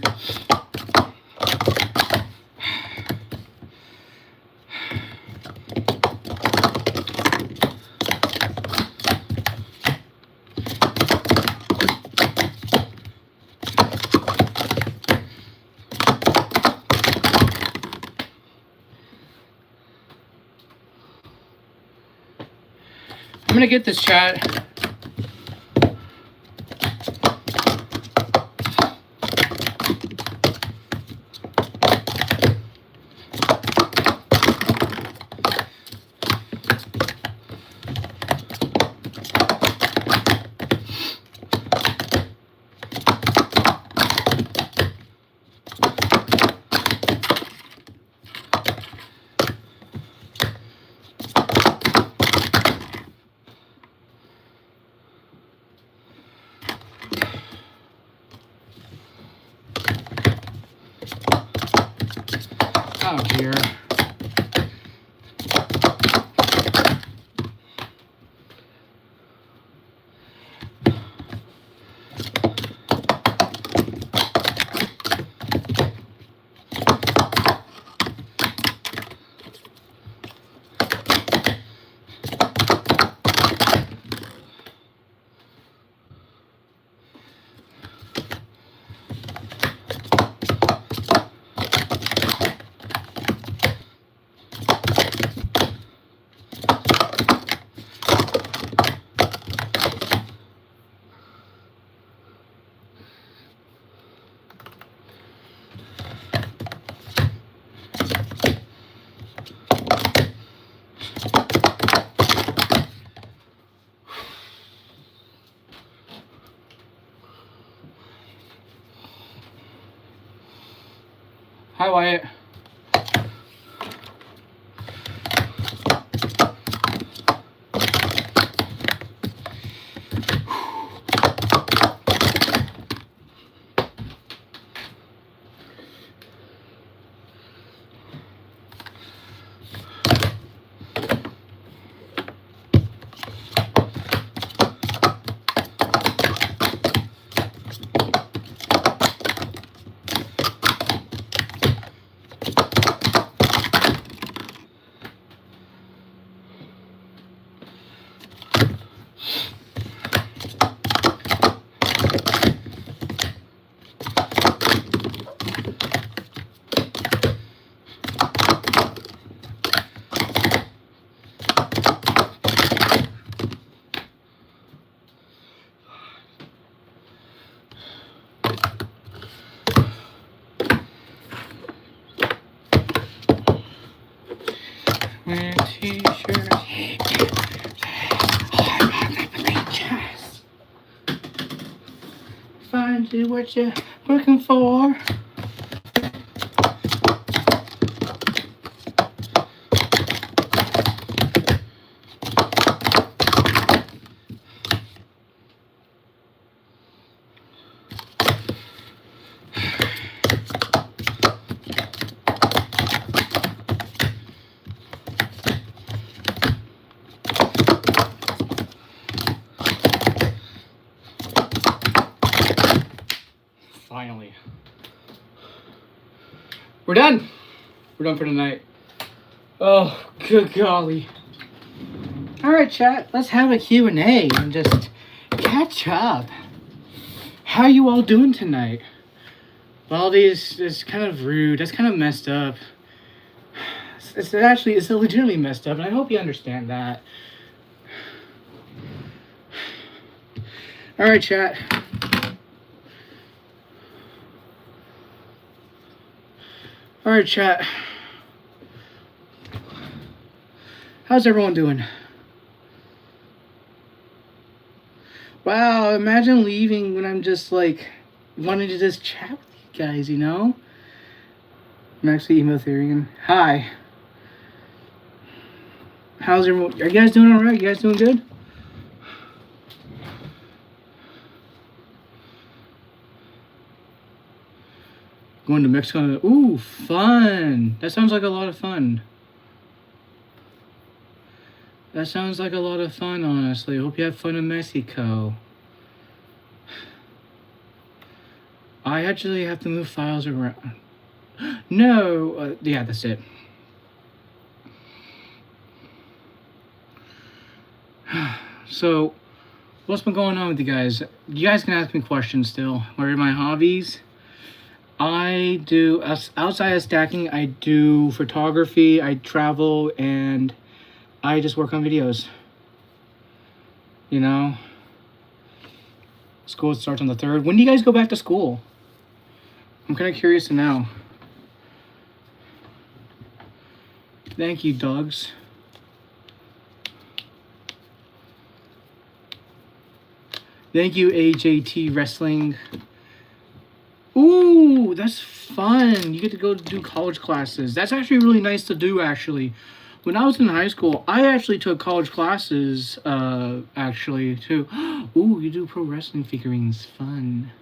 I'm gonna get this, chat. Hi, Wyatt. Wear t-shirts. Find you what you're working for. Finally. We're done. We're done for tonight. Oh, good golly. All right, chat. Let's have a Q&A and just catch up. How you all doing tonight? Baldy is kind of rude. That's kind of messed up. It's legitimately messed up, and I hope you understand that. All right, chat. All right, chat. How's everyone doing? Wow, imagine leaving when I'm just like wanting to just chat with you guys, you know? I'm actually Emotherian. Hi. How's everyone? Are you guys doing all right? You guys doing good? Going to Mexico. Ooh, fun. That sounds like a lot of fun. That sounds like a lot of fun, honestly. Hope you have fun in Mexico. I actually have to move files around. No. Yeah, that's it. So, what's been going on with you guys? You guys can ask me questions still. What are my hobbies? I do, outside of stacking, I do photography, I travel, and I just work on videos. You know? School starts on the 3rd. When do you guys go back to school? I'm kind of curious to know. Thank you, dogs. Thank you, AJT Wrestling. Ooh, that's fun. You get to go do college classes. That's actually really nice to do, actually. When I was in high school, I actually took college classes, actually, too. Ooh, you do pro wrestling figurines. Fun.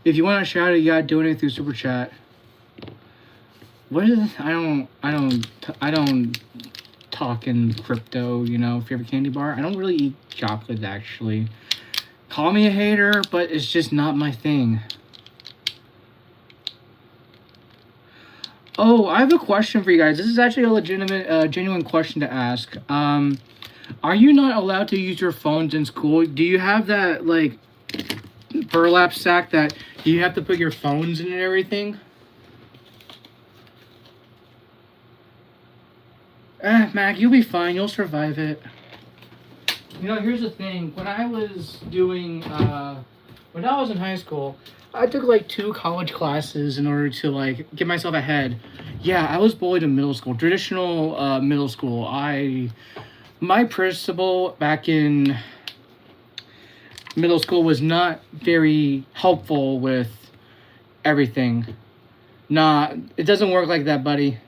If you want to shout it, you gotta donate it through Super Chat. What is it? I don't talk in crypto, you know, favorite candy bar. I don't really eat chocolate, actually. Call me a hater, but it's just not my thing. Oh, I have a question for you guys. This is actually a legitimate, genuine question to ask. Are you not allowed to use your phones in school? Do you have that, like, burlap sack that you have to put your phones in and everything? Mac, you'll be fine. You'll survive it. You know, here's the thing. When I was doing, when I was in high school, I took like 2 college classes in order to like get myself ahead. Yeah, I was bullied in middle school, traditional middle school. My principal back in middle school was not very helpful with everything. Nah, it doesn't work like that, buddy.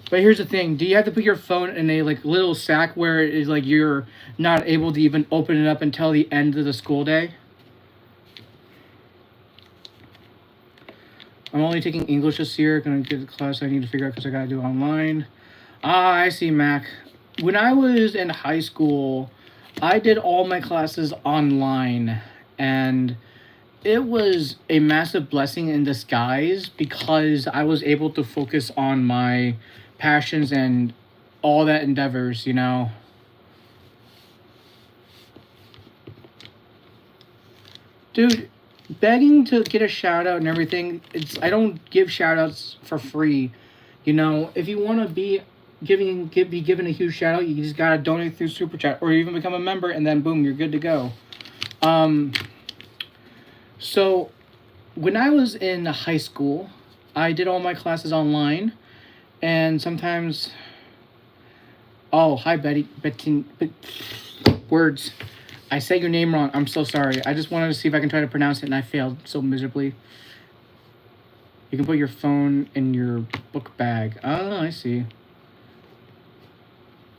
But here's the thing: do you have to put your phone in a like little sack where it is like you're not able to even open it up until the end of the school day? I'm only taking English this year. Gonna get the class I need to figure out because I gotta do it online. Ah, I see, Mac. When I was in high school, I did all my classes online, and it was a massive blessing in disguise because I was able to focus on my passions and all that endeavors, you know. Dude, begging to get a shout out and everything, I don't give shout outs for free. You know, if you want to be given a huge shout out, you just gotta donate through super chat or even become a member, and then boom, you're good to go. So when I was in high school, I did all my classes online, and sometimes hi Betty, words. I said your name wrong. I'm so sorry. I just wanted to see if I can try to pronounce it, and I failed so miserably. You can put your phone in your book bag. Oh, I see.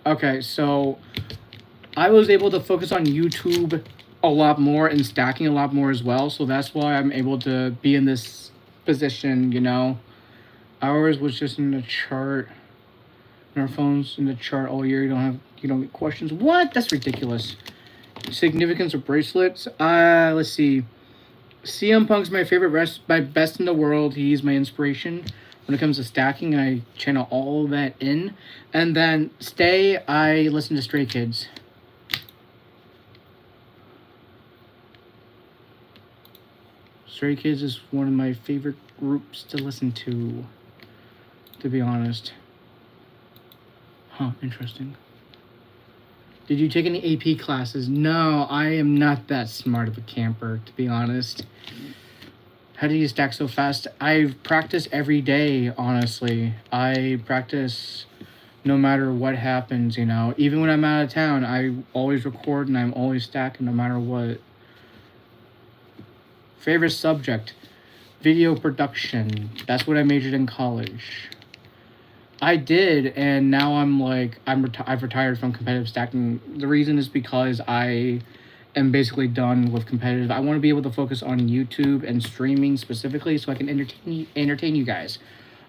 Okay, so I was able to focus on YouTube a lot more and stacking a lot more as well, so that's why I'm able to be in this position, you know. Ours was just in the chart. And our phone's in the chart all year. You don't get questions. What? That's ridiculous. Significance of bracelets. Let's see. CM Punk's my favorite, my best in the world. He's my inspiration when it comes to stacking, and I channel all that in. And then Stay, I listen to Stray Kids. Stray Kids is one of my favorite groups to listen to be honest. Huh, interesting. Did you take any AP classes? No, I am not that smart of a camper, to be honest. How do you stack so fast? I practice every day, honestly. I practice no matter what happens, you know. Even when I'm out of town, I always record and I'm always stacking no matter what. Favorite subject? Video production. That's what I majored in college. I did, and now I'm like, I've retired from competitive stacking. The reason is because I am basically done with competitive. I want to be able to focus on YouTube and streaming specifically so I can entertain you guys.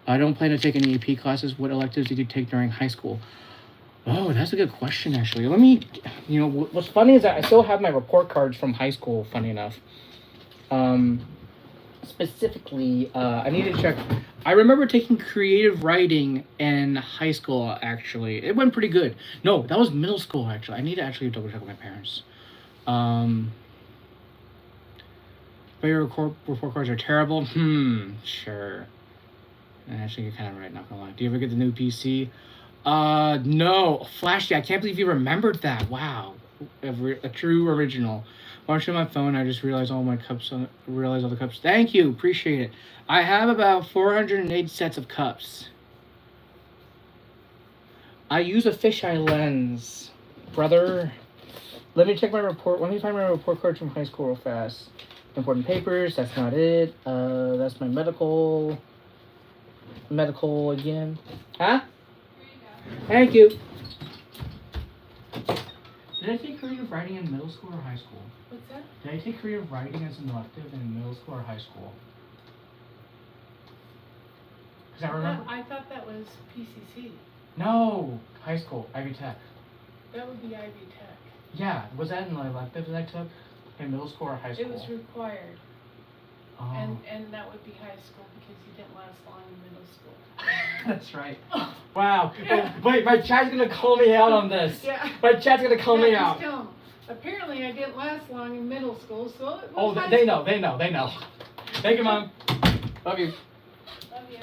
I don't plan to take any AP classes. What electives did you take during high school? Oh, that's a good question, actually. Let me, what's funny is that I still have my report cards from high school, funny enough. Specifically, I need to check. I remember taking creative writing in high school, actually. It went pretty good. No, that was middle school, actually. I need to actually double check with my parents. But your report cards are terrible? Sure. Actually, you're kind of right, not gonna lie. Do you ever get the new PC? No. Flashy, I can't believe you remembered that. Wow. A true original. Watching my phone, I just realized all the cups. Thank you, appreciate it. I have about 408 sets of cups. I use a fisheye lens, brother. Let me check my report. Let me find my report cards from high school real fast. Important papers, that's not it. That's my medical again. Huh? Thank you. Did I take creative writing in middle school or high school? What's that? Did I take creative writing as an elective in middle school or high school? Because I thought that was PCC. No, high school, Ivy Tech. That would be Ivy Tech. Yeah, was that an elective that I took in middle school or high school? It was required. Oh. And that would be high school because you didn't last long in middle school. That's right. Wow. Yeah. Wait, my chat's gonna call me out on this. Yeah. My chat's gonna call me out. Tell them. Apparently I didn't last long in middle school, so it was Oh, high they school. know. Thank you, Mom. Love you. Love you.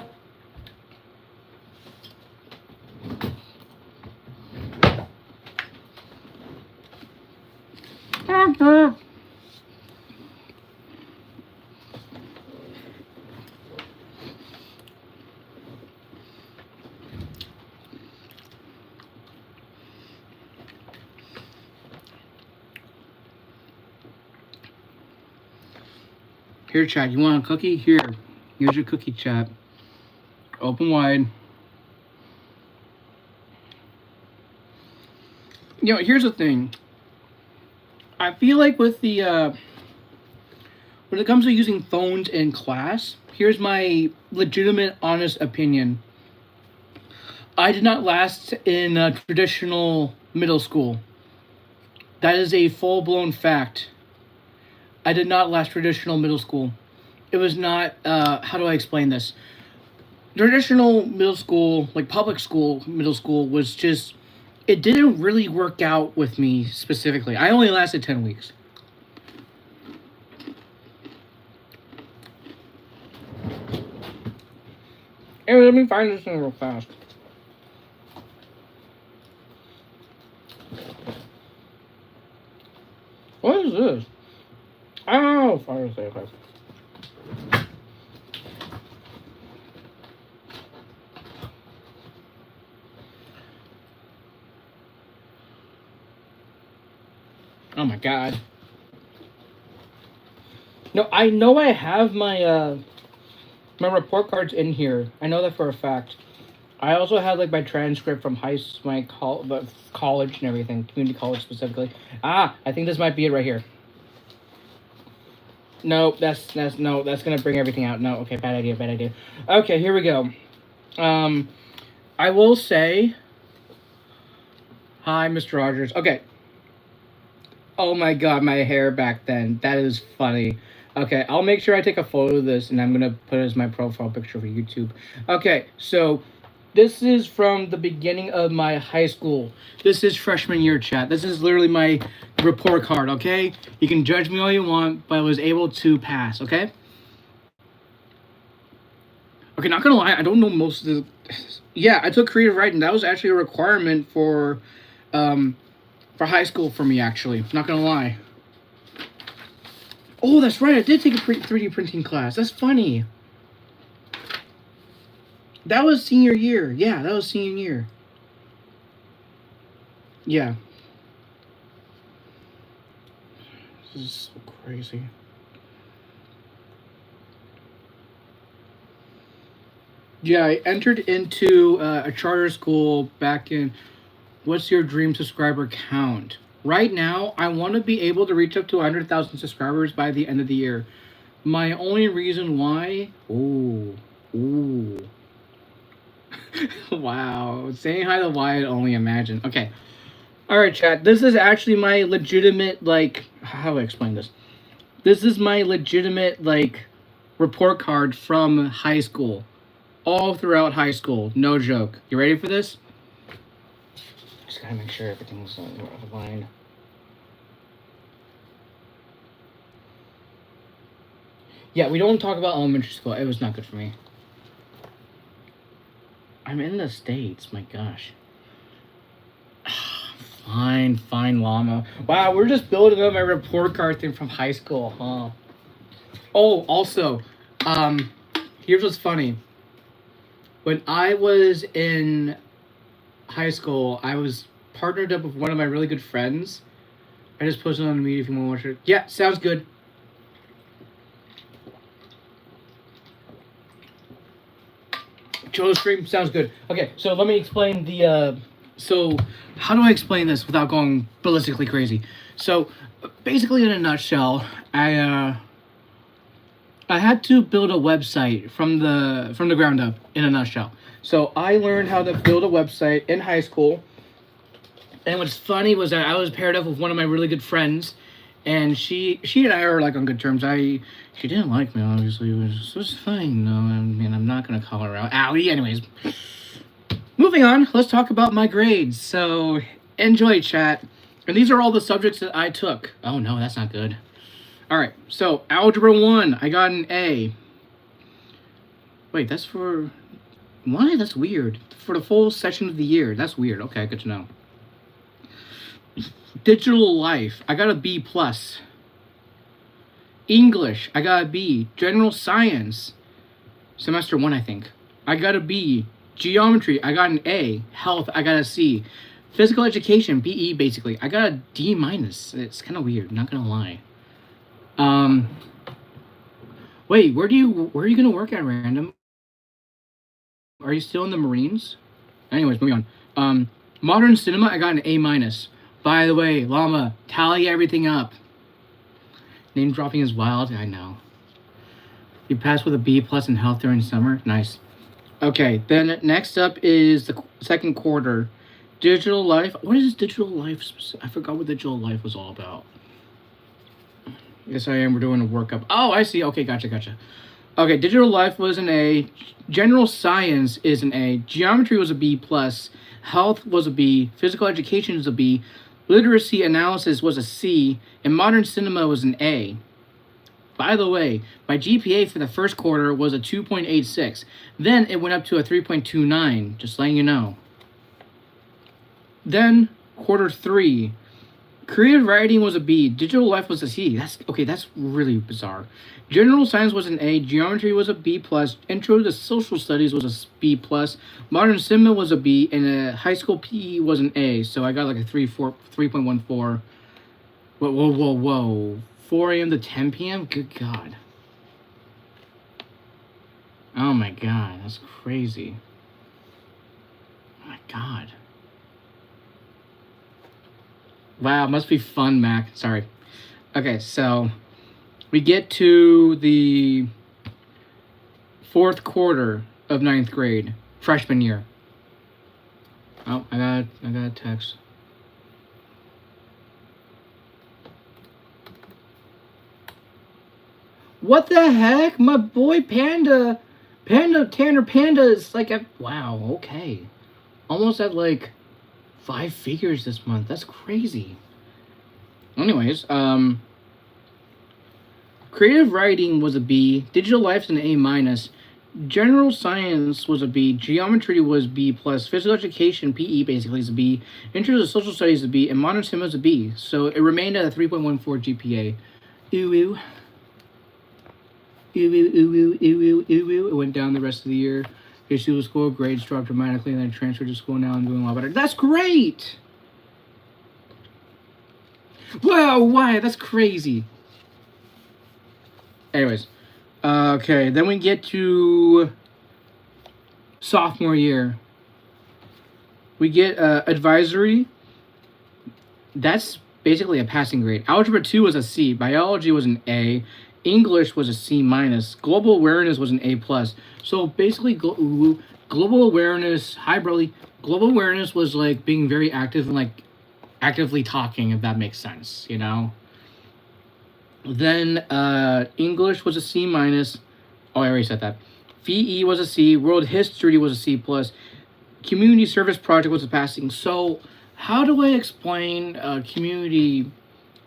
Here, chat. You want a cookie? Here. Here's your cookie, chat. Open wide. You know, here's the thing. I feel like with the when it comes to using phones in class, here's my legitimate, honest opinion. I did not last in a traditional middle school. That is a full-blown fact. I did not last traditional middle school. It was not, how do I explain this? Traditional middle school, like public school, middle school, was just, it didn't really work out with me specifically. I only lasted 10 weeks. Anyway, let me find this thing real fast. What is this? Oh, fire safe. Oh my god. No, I know I have my my report cards in here. I know that for a fact. I also have like my transcript from college and everything, community college specifically. Ah, I think this might be it right here. No, that's gonna bring everything out. No, okay, bad idea. Okay, here we go. I will say, hi, Mr. Rogers. Okay. Oh my god, my hair back then. That is funny. Okay, I'll make sure I take a photo of this and I'm gonna put it as my profile picture for YouTube. Okay, so this is from the beginning of my high school. This is freshman year, chat. This is literally my report card, okay? You can judge me all you want, but I was able to pass, okay? Okay, not gonna lie, I don't know most of the... Yeah, I took creative writing. That was actually a requirement for high school for me, actually. Not gonna lie. Oh, that's right. I did take a 3D printing class. That's funny. That was senior year. Yeah, that was senior year. Yeah. This is so crazy. Yeah, I entered into a charter school back in... What's your dream subscriber count? Right now, I want to be able to reach up to 100,000 subscribers by the end of the year. My only reason why... Ooh. Wow. Saying hi to Wyatt, only imagine. Okay. Alright, chat. This is actually my legitimate, like... How do I explain this? This is my legitimate, like, report card from high school. All throughout high school. No joke. You ready for this? Just gotta make sure everything's aligned. Yeah, we don't talk about elementary school. It was not good for me. I'm in the States. My gosh. Fine, llama. Wow, we're just building up my report card thing from high school, huh? Oh, also, here's what's funny. When I was in high school, I was partnered up with one of my really good friends. I just posted on the media if you want to watch it. Yeah, sounds good. Joe stream sounds good. Okay, so let me explain the so how do I explain this without going ballistically crazy? So basically in a nutshell, I had to build a website from the ground up in a nutshell. So I learned how to build a website in high school. And what's funny was that I was paired up with one of my really good friends, and she and I are like on good terms. She didn't like me, obviously. It was fine, though. I mean, I'm not gonna call her out. Owie. Anyways, moving on. Let's talk about my grades. So enjoy, chat. And these are all the subjects that I took. Oh no, that's not good. All right. So algebra 1, I got an A. Wait, that's for why? That's weird. For the full session of the year. That's weird. Okay, good to know. Digital life, I got a B+. English, I got a B. General science, semester 1, I think, I got a B. Geometry, I got an A. Health, I got a C. Physical education, BE basically, I got a D-. It's kind of weird, not gonna lie. Wait, where are you gonna work at, random? Are you still in the Marines? Anyways, moving on. Modern cinema, I got an A minus. By the way, Llama, tally everything up. Name dropping is wild. I know. You passed with a B plus in health during summer. Nice. Okay, then next up is the second quarter. Digital life. What is digital life? I forgot what digital life was all about. Yes, I am. We're doing a workup. Oh, I see. Okay, gotcha. Okay, digital life was an A. General science is an A. Geometry was a B plus. Health was a B. Physical education was a B. Literacy analysis was a C. And modern cinema was an A. By the way, my GPA for the first quarter was a 2.86. Then it went up to a 3.29, just letting you know. Then, quarter 3. Creative writing was a B. Digital life was a C. That's really bizarre. General science was an A. Geometry was a B plus. Intro to social studies was a B plus. Modern cinema was a B, and high school PE was an A. So I got like a 3.14. Whoa. 4 a.m. to 10 p.m. Good God. Oh my God, that's crazy. Oh my God. Wow, must be fun, Mac. Sorry. Okay, so we get to the fourth quarter of 9th grade, freshman year. Oh, I got a text. What the heck? My boy Tanner Panda is like wow, okay. Almost at like 5 figures this month. That's crazy. Anyways, creative writing was a B. Digital life's an A minus. General science was a B. Geometry was B plus. Physical education, PE basically is a B. Intro to social studies is a B. And modern cinema is a B. So it remained at a 3.14 GPA. Ooh. It went down the rest of the year. Issue of school, grades dropped dramatically, and then I transferred to school now. I'm doing a lot better. That's great! Wow, why? That's crazy. Anyways. Okay, then we get to sophomore year. We get advisory. That's basically a passing grade. Algebra 2 was a C. Biology was an A. English was a C minus. Global awareness was an A plus. So basically, global awareness. Hi, Broly. Global awareness was like being very active and like actively talking, if that makes sense, you know. Then English was a C minus. Oh, I already said that. VE was a C. World history was a C plus. Community service project was a passing. So how do I explain community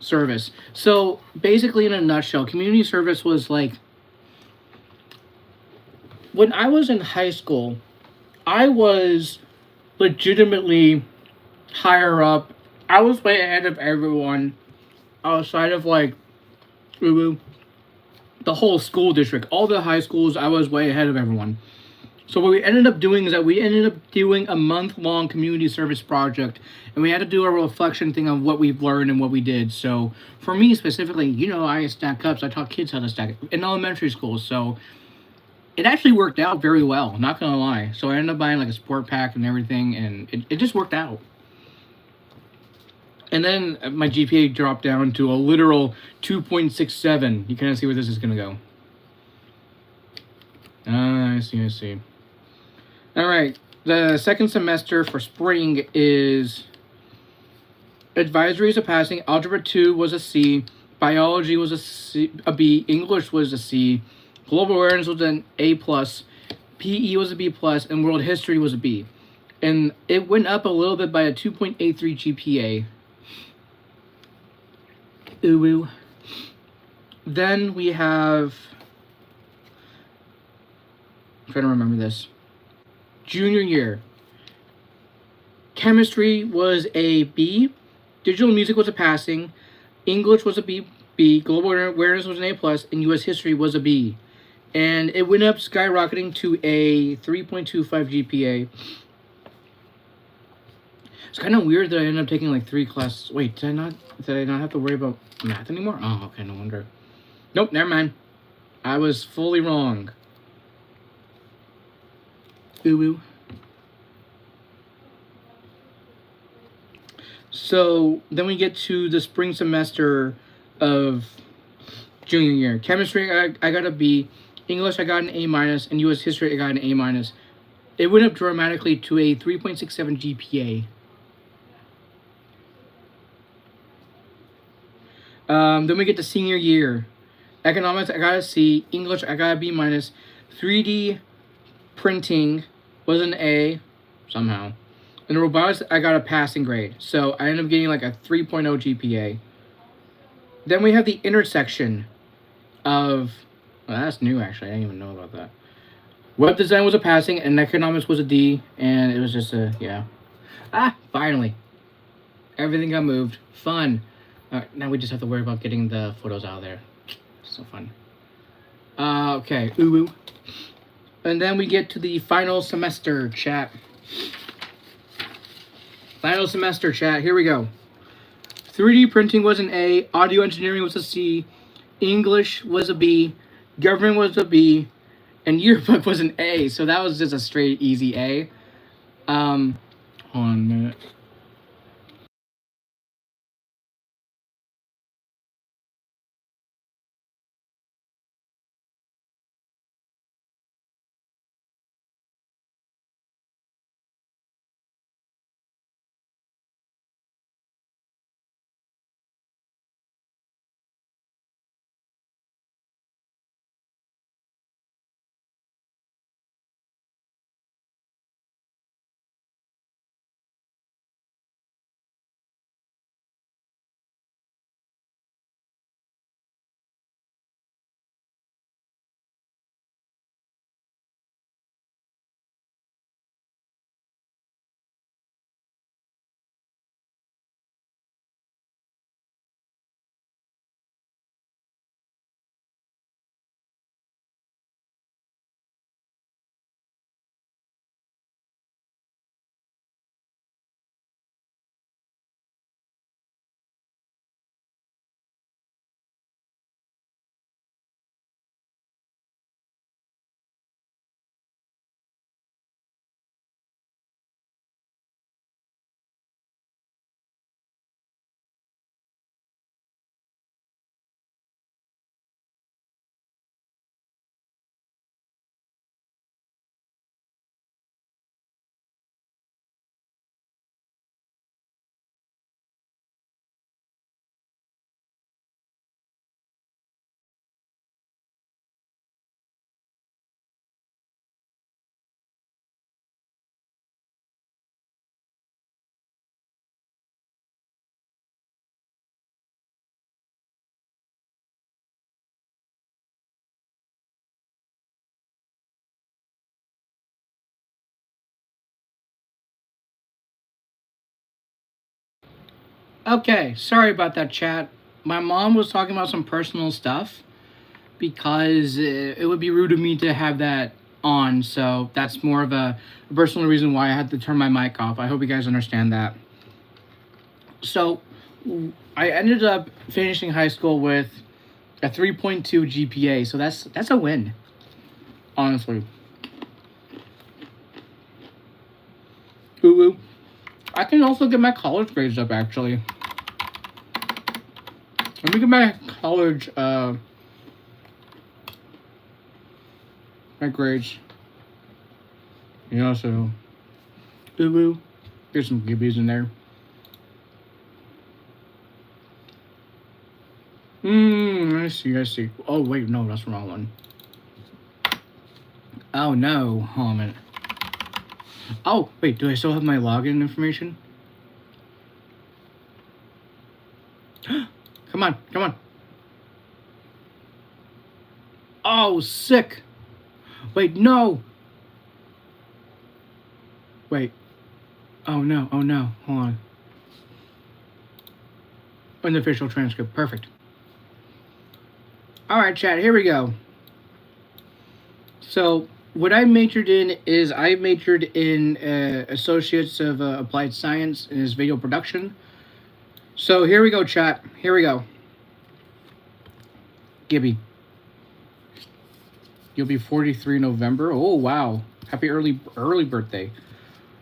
service? So basically, in a nutshell, community service was like when I was in high school, I was legitimately higher up. I was way ahead of everyone outside of like the whole school district. All the high schools, I was way ahead of everyone. So what we ended up doing is that we ended up doing a month-long community service project, and we had to do a reflection thing of what we've learned and what we did. So for me specifically, you know, I stack cups. I taught kids how to stack in elementary school. So it actually worked out very well, not gonna lie. So I ended up buying like a sport pack and everything, and it just worked out. And then my GPA dropped down to a literal 2.67. You kind of see where this is gonna go. I see. All right, the second semester for spring is advisory is a passing. Algebra 2 was a C. Biology was a B. English was a C. Global awareness was an A plus. PE was a B plus, and world history was a B. And it went up a little bit by a 2.83 GPA. Ooh. Then we have. I'm trying to remember this. Junior year. Chemistry was a B. Digital music was a passing. English was a B. Global awareness was an A plus, and U.S. history was a B. And it went up skyrocketing to a 3.25 GPA. It's kind of weird that I ended up taking like 3 classes. Wait, did I not have to worry about math anymore? Oh, okay, no wonder. Nope, never mind. I was fully wrong. Ooh. So then we get to the spring semester of junior year. Chemistry, I got a B. English, I got an A minus, and U.S. history, I got an A minus. It went up dramatically to a 3.67 GPA. Then we get to senior year. Economics, I got a C. English, I got a B minus. 3D printing was an A, somehow. And robotics, I got a passing grade. So I ended up getting like a 3.0 GPA. Then we have the intersection of... Well, that's new, actually. I didn't even know about that. Web design was a passing, and economics was a D. And it was just a... Yeah. Finally. Everything got moved. Fun. Now we just have to worry about getting the photos out of there. So fun. Okay. Ooh. And then we get to the final semester, chat. Final semester, chat. Here we go. 3D printing was an A. Audio engineering was a C. English was a B. Government was a B. And yearbook was an A. So that was just a straight easy A. Hold on a minute. Okay, sorry about that, chat. My mom was talking about some personal stuff because it would be rude of me to have that on, so that's more of a personal reason why I had to turn my mic off. I hope you guys understand that. So, I ended up finishing high school with a 3.2 GPA, so that's a win, honestly. Ooh. I can also get my college grades up, actually. Let me get my college, my grades. Yeah, so, ooh. There's some gibbies in there. I see. Oh, wait, no, that's the wrong one. Oh, no. Hold on a minute. Oh, wait, do I still have my login information? Come on. Oh, sick. Wait, no. Wait. Oh, no. Hold on. Unofficial transcript. Perfect. Alright, chat, here we go. So, what I majored in is I majored in Associates of Applied Science and video production. So, here we go, chat. Here we go. Gibby. You'll be 43 in November. Oh, wow. Happy early birthday.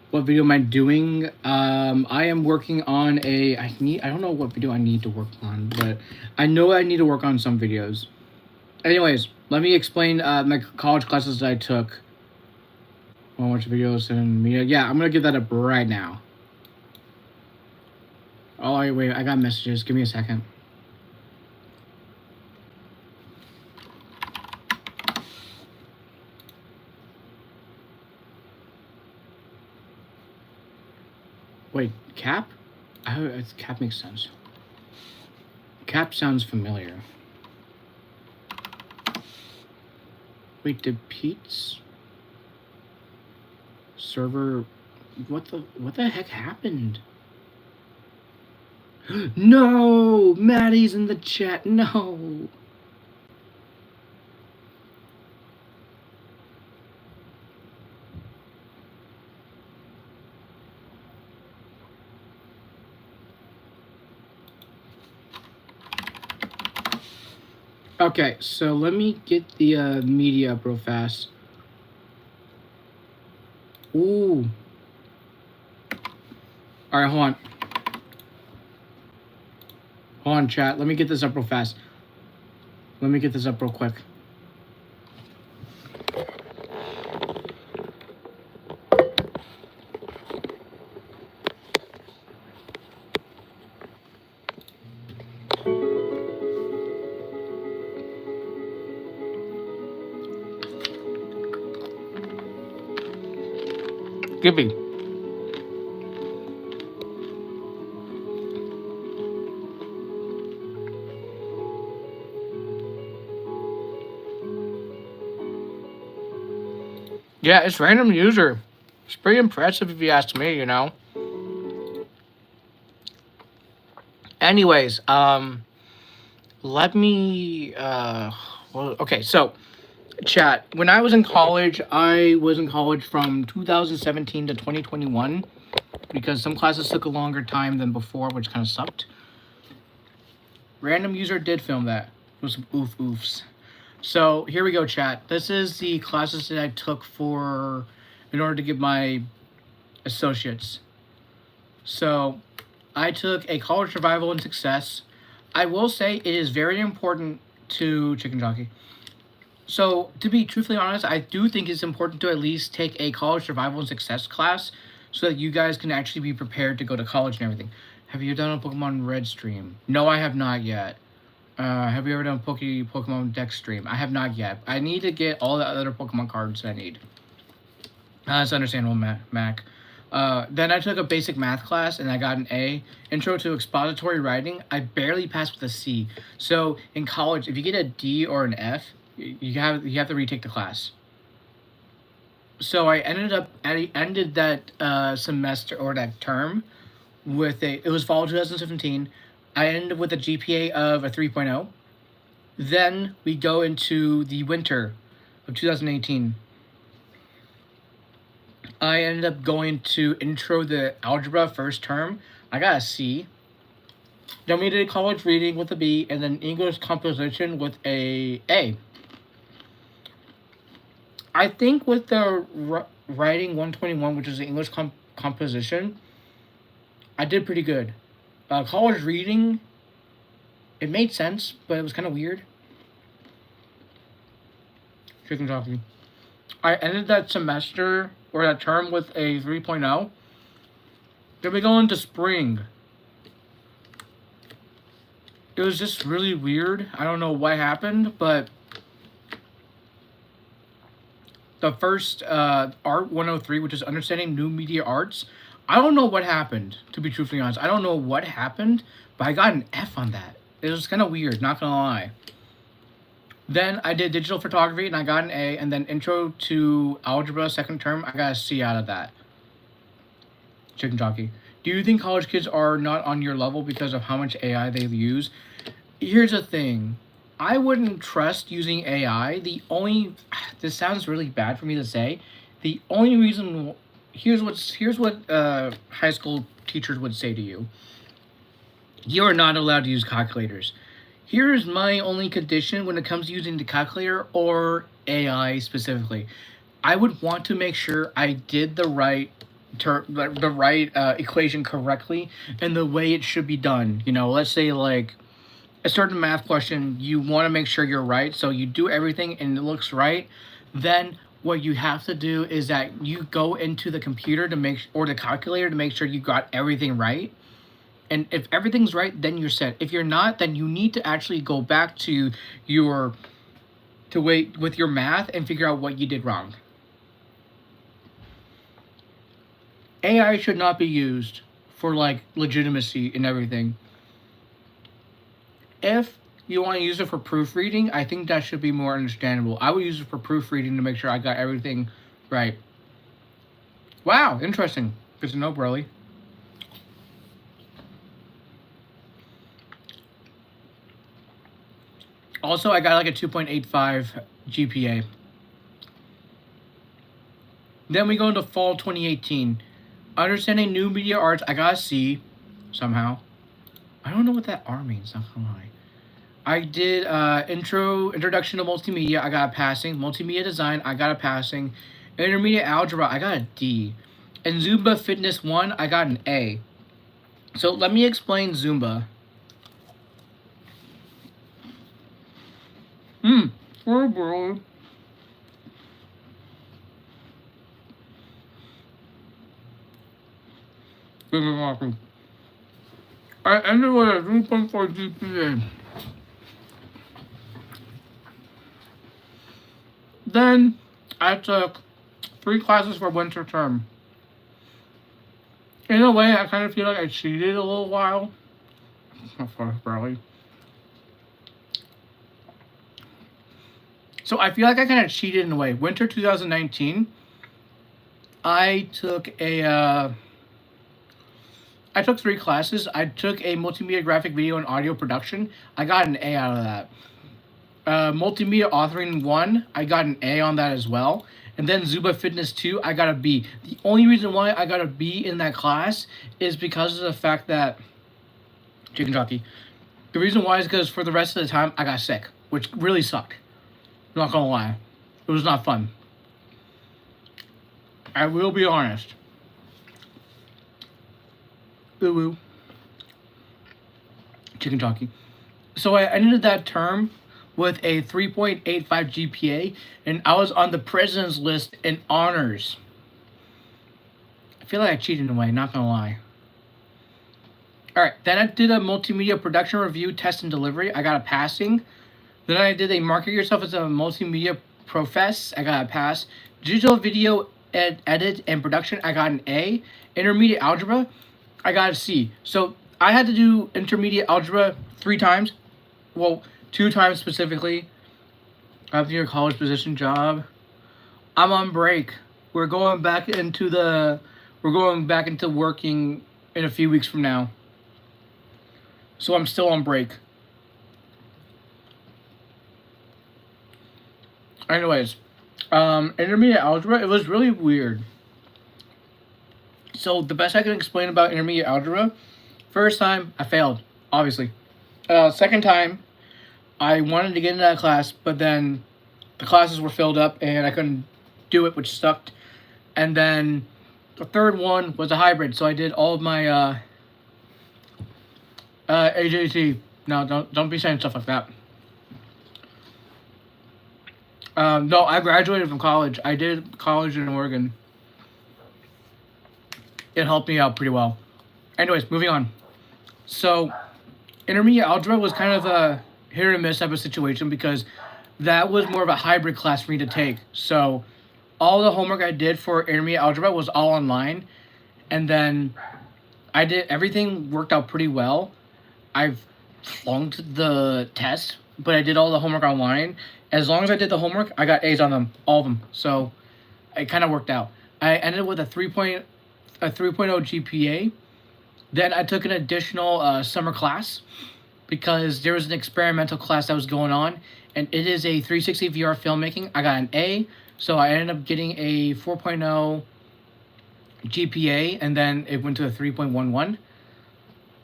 What video am I doing? I am working on I don't know what video I need to work on, but I know I need to work on some videos. Anyways, let me explain my college classes that I took. I'll watch videos and media. Yeah, I'm gonna give that up right now. Oh, wait, I got messages. Give me a second. Wait, Cap? Cap makes sense. Cap sounds familiar. Wait, did Pete's server... What the heck happened? No! Maddie's in the chat. No! Okay, so let me get the media up real fast. Ooh. Alright, hold on. Hold on, chat. Let me get this up real fast. Let me get this up real quick. Gibby. Yeah, it's random user. It's pretty impressive if you ask me, you know. Anyways, let me well, okay, so chat, when I was in college from 2017 to 2021 because some classes took a longer time than before, which kind of sucked. Random user did film that with some oofs. So here we go, chat. This is the classes that I took in order to get my associates. So I took a college survival and success. I will say it is very important to chicken jockey. So, to be truthfully honest, I do think it's important to at least take a college survival and success class so that you guys can actually be prepared to go to college and everything. Have you done a Pokemon Red stream? No, I have not yet. Have you ever done Pokemon Dex stream? I have not yet. I need to get all the other Pokemon cards that I need. That's understandable, Mac. Then I took a basic math class and I got an A. Intro to expository writing, I barely passed with a C. So, in college, if you get a D or an F, you have to retake the class. So I ended that semester or that term with it was fall 2017. I ended with a GPA of a 3.0. Then we go into the winter of 2018. I ended up going to intro the algebra first term. I got a C. Then we did college reading with a B, and then English composition with a A. I think with the writing 121, which is the English composition, I did pretty good. College reading, it made sense, but it was kind of weird. Chicken jockey. I ended that semester, or that term, with a 3.0. Then we go into spring. It was just really weird. I don't know what happened, but the first Art 103, which is Understanding New Media Arts, I don't know what happened, to be truthfully honest. I don't know what happened, but I got an F on that. It was kind of weird, not gonna lie. Then I did digital photography and I got an A, and then intro to algebra second term, I got a C out of that. Chicken jockey. Do you think college kids are not on your level because of how much AI they use? Here's the thing. I wouldn't trust using AI. This sounds really bad for me to say. The only reason, here's what high school teachers would say to you. You are not allowed to use calculators. Here's my only condition when it comes to using the calculator or AI specifically. I would want to make sure I did the right equation correctly and the way it should be done. You know, let's say like a certain math question, you want to make sure you're right, so you do everything and it looks right. Then what you have to do is that you go into the computer to make or the calculator to make sure you got everything right. And if everything's right, then you're set. If you're not, then you need to actually go back to your to wait with your math and figure out what you did wrong. AI should not be used for like legitimacy and everything. If you want to use it for proofreading, I think that should be more understandable. I would use it for proofreading to make sure I got everything right. Wow, interesting. Good to know, Broly. Also, I got like a 2.85 GPA. Then we go into fall 2018. Understanding new media arts, I got a C somehow. I don't know what that R means, not gonna lie. I did introduction to multimedia, I got a passing. Multimedia design, I got a passing. Intermediate algebra, I got a D. And Zumba Fitness 1, I got an A. So let me explain Zumba. Oh, bro. This is awesome. I ended with a 3.4 GPA. Then I took 3 classes for winter term. In a way, I kind of feel like I cheated a little while. Barely. So I feel like I kind of cheated in a way. Winter 2019, I took 3 classes. I took a multimedia graphic video and audio production. I got an A out of that. Multimedia authoring 1, I got an A on that as well. And then Zumba Fitness 2, I got a B. The only reason why I got a B in that class is because of the fact that chicken jockey. The reason why is because for the rest of the time I got sick, which really sucked. I'm not gonna lie, it was not fun. I will be honest. Ooh woo. Chicken jockey. So I ended that term with a 3.85 GPA, and I was on the president's list in honors. I feel like I cheated in a way, not gonna lie. Alright, then I did a multimedia production review, test, and delivery. I got a passing. Then I did a market yourself as a multimedia profess. I got a pass. Digital video edit and production. I got an A. Intermediate algebra. I got a C. So I had to do intermediate algebra 3 times. Well, 2 times specifically. After your college position job. I'm on break. We're going back into working in a few weeks from now. So I'm still on break. Anyways, intermediate algebra, it was really weird. So the best I can explain about intermediate algebra, first time I failed, obviously. Second time, I wanted to get into that class, but then the classes were filled up and I couldn't do it, which sucked. And then the third one was a hybrid, so I did all of my AJT. No, don't be saying stuff like that. No, I graduated from college. I did college in Oregon. It helped me out pretty well. Anyways, moving on. So, intermediate algebra was kind of a hit or miss type of situation because that was more of a hybrid class for me to take. So, all the homework I did for intermediate algebra was all online. And then I did everything worked out pretty well. I've flunked the test, but I did all the homework online. As long as I did the homework, I got A's on them, all of them. So it kind of worked out. I ended with a 3.0 GPA. Then I took an additional summer class because there was an experimental class that was going on, and it is a 360 VR filmmaking. I got an A, so I ended up getting a 4.0 GPA, and then it went to a 3.11,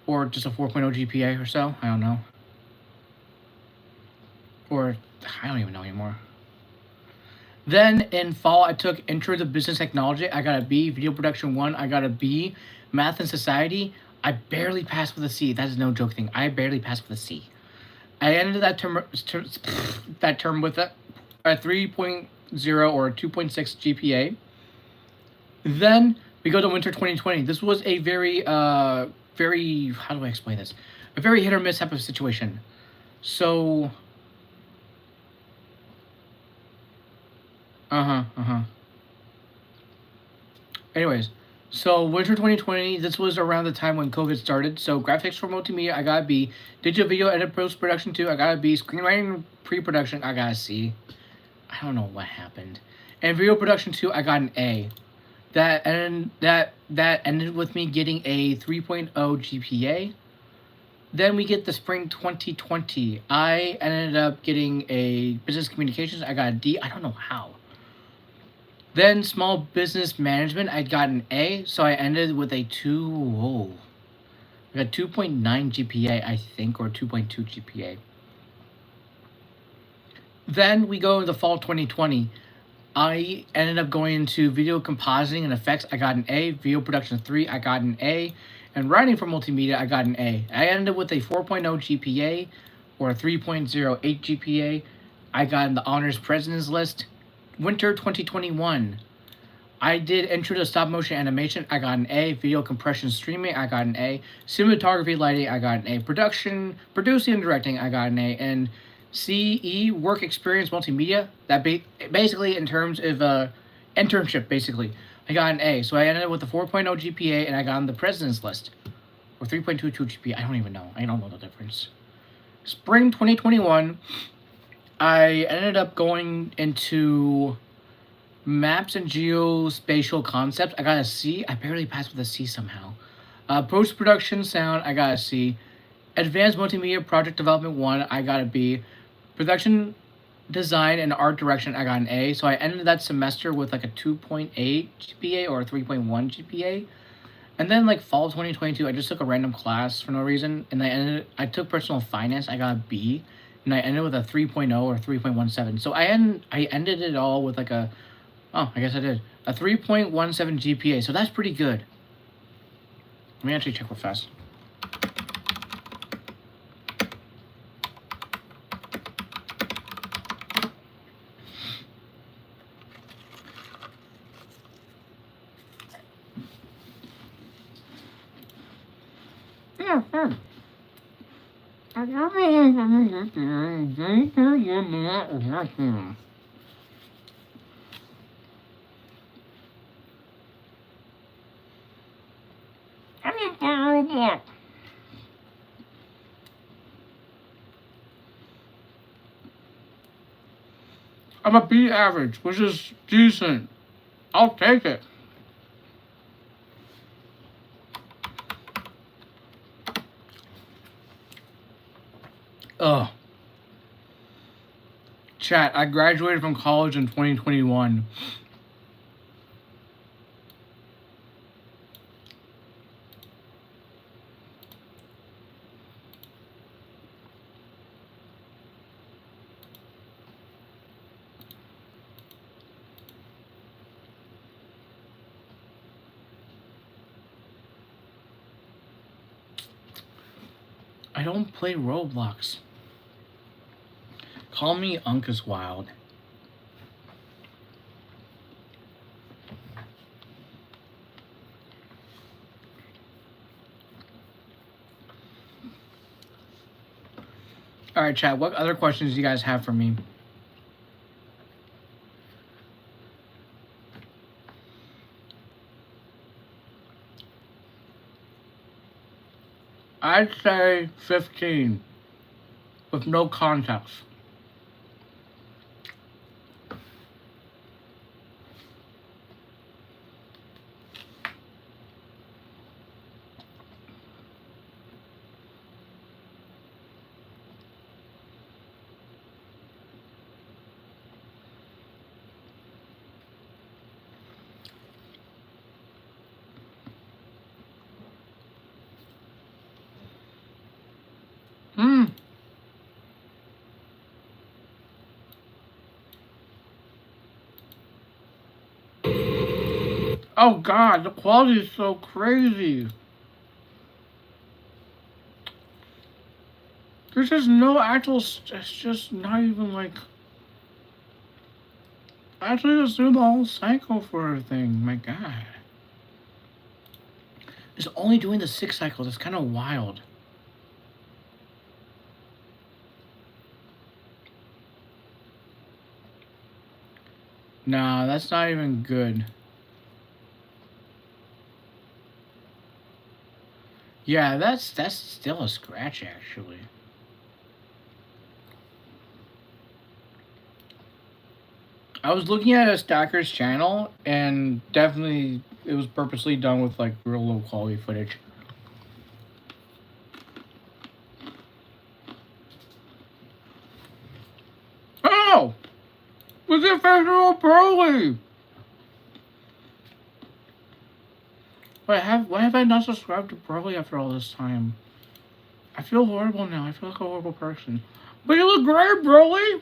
or just a 4.0 GPA or so. I don't know. Or I don't even know anymore. Then in fall, I took Intro to Business Technology. I got a B. Video Production 1, I got a B. Math and Society, I barely passed with a C. That is no joke thing. I barely passed with a C. I ended that term with a 3.0 or 2.6 GPA. Then we go to winter 2020. This was a very, how do I explain this? A very hit or miss type of situation. So, anyways, so winter 2020, this was around the time when COVID started. So graphics for multimedia, I got a B. Digital video edit post production 2, I got a B. Screenwriting pre-production, I got a C. I don't know what happened. And video production 2, I got an A. That ended with me getting a 3.0 GPA. Then we get the spring 2020. I ended up getting a business communications. I got a D. I don't know how. Then small business management, I got an A, so I ended with a 2. Whoa. I got 2.9 GPA, I think, or 2.2 GPA. Then we go into fall 2020. I ended up going into video compositing and effects. I got an A. Video production 3, I got an A. And writing for multimedia, I got an A. I ended up with a 4.0 GPA or a 3.08 GPA. I got in the honors president's list. Winter 2021. I did intro to stop motion animation. I got an A. Video compression streaming. I got an A. Cinematography lighting. I got an A. Producing and directing. I got an A. And CE work experience multimedia. That basically in terms of internship basically. I got an A. So I ended up with a 4.0 GPA and I got on the president's list. Or 3.22 GPA. I don't even know. I don't know the difference. Spring 2021. I ended up going into maps and geospatial concepts. I got a C. I barely passed with a C somehow. Post-production sound, I got a C. Advanced multimedia project development 1, I got a B. Production design and art direction, I got an A. So I ended that semester with like a 2.8 GPA or a 3.1 GPA. And then like fall 2022, I just took a random class for no reason. And I took personal finance, I got a B. And I ended with a 3.0 or 3.17. So I ended it all with like a, I guess I did, a 3.17 GPA. So that's pretty good. Let me actually check real fast. I'm a B average, which is decent. I'll take it. Ugh. Chat, I graduated from college in 2021. I don't play Roblox. Call me Uncas Wild. Alright, chat, what other questions do you guys have for me? I'd say 15 with no context. Oh god, the quality is so crazy. There's just no actual, it's just not even like, I actually just do the whole cycle for everything, my god. It's only doing the 6 cycles, it's kind of wild. Nah, that's not even good. Yeah, that's still a scratch, actually. I was looking at a stacker's channel, and definitely it was purposely done with like real low quality footage. Oh! Was it Festival Pearly? Why have I not subscribed to Pearly after all this time? I feel horrible now. I feel like a horrible person. But you look great, Broly!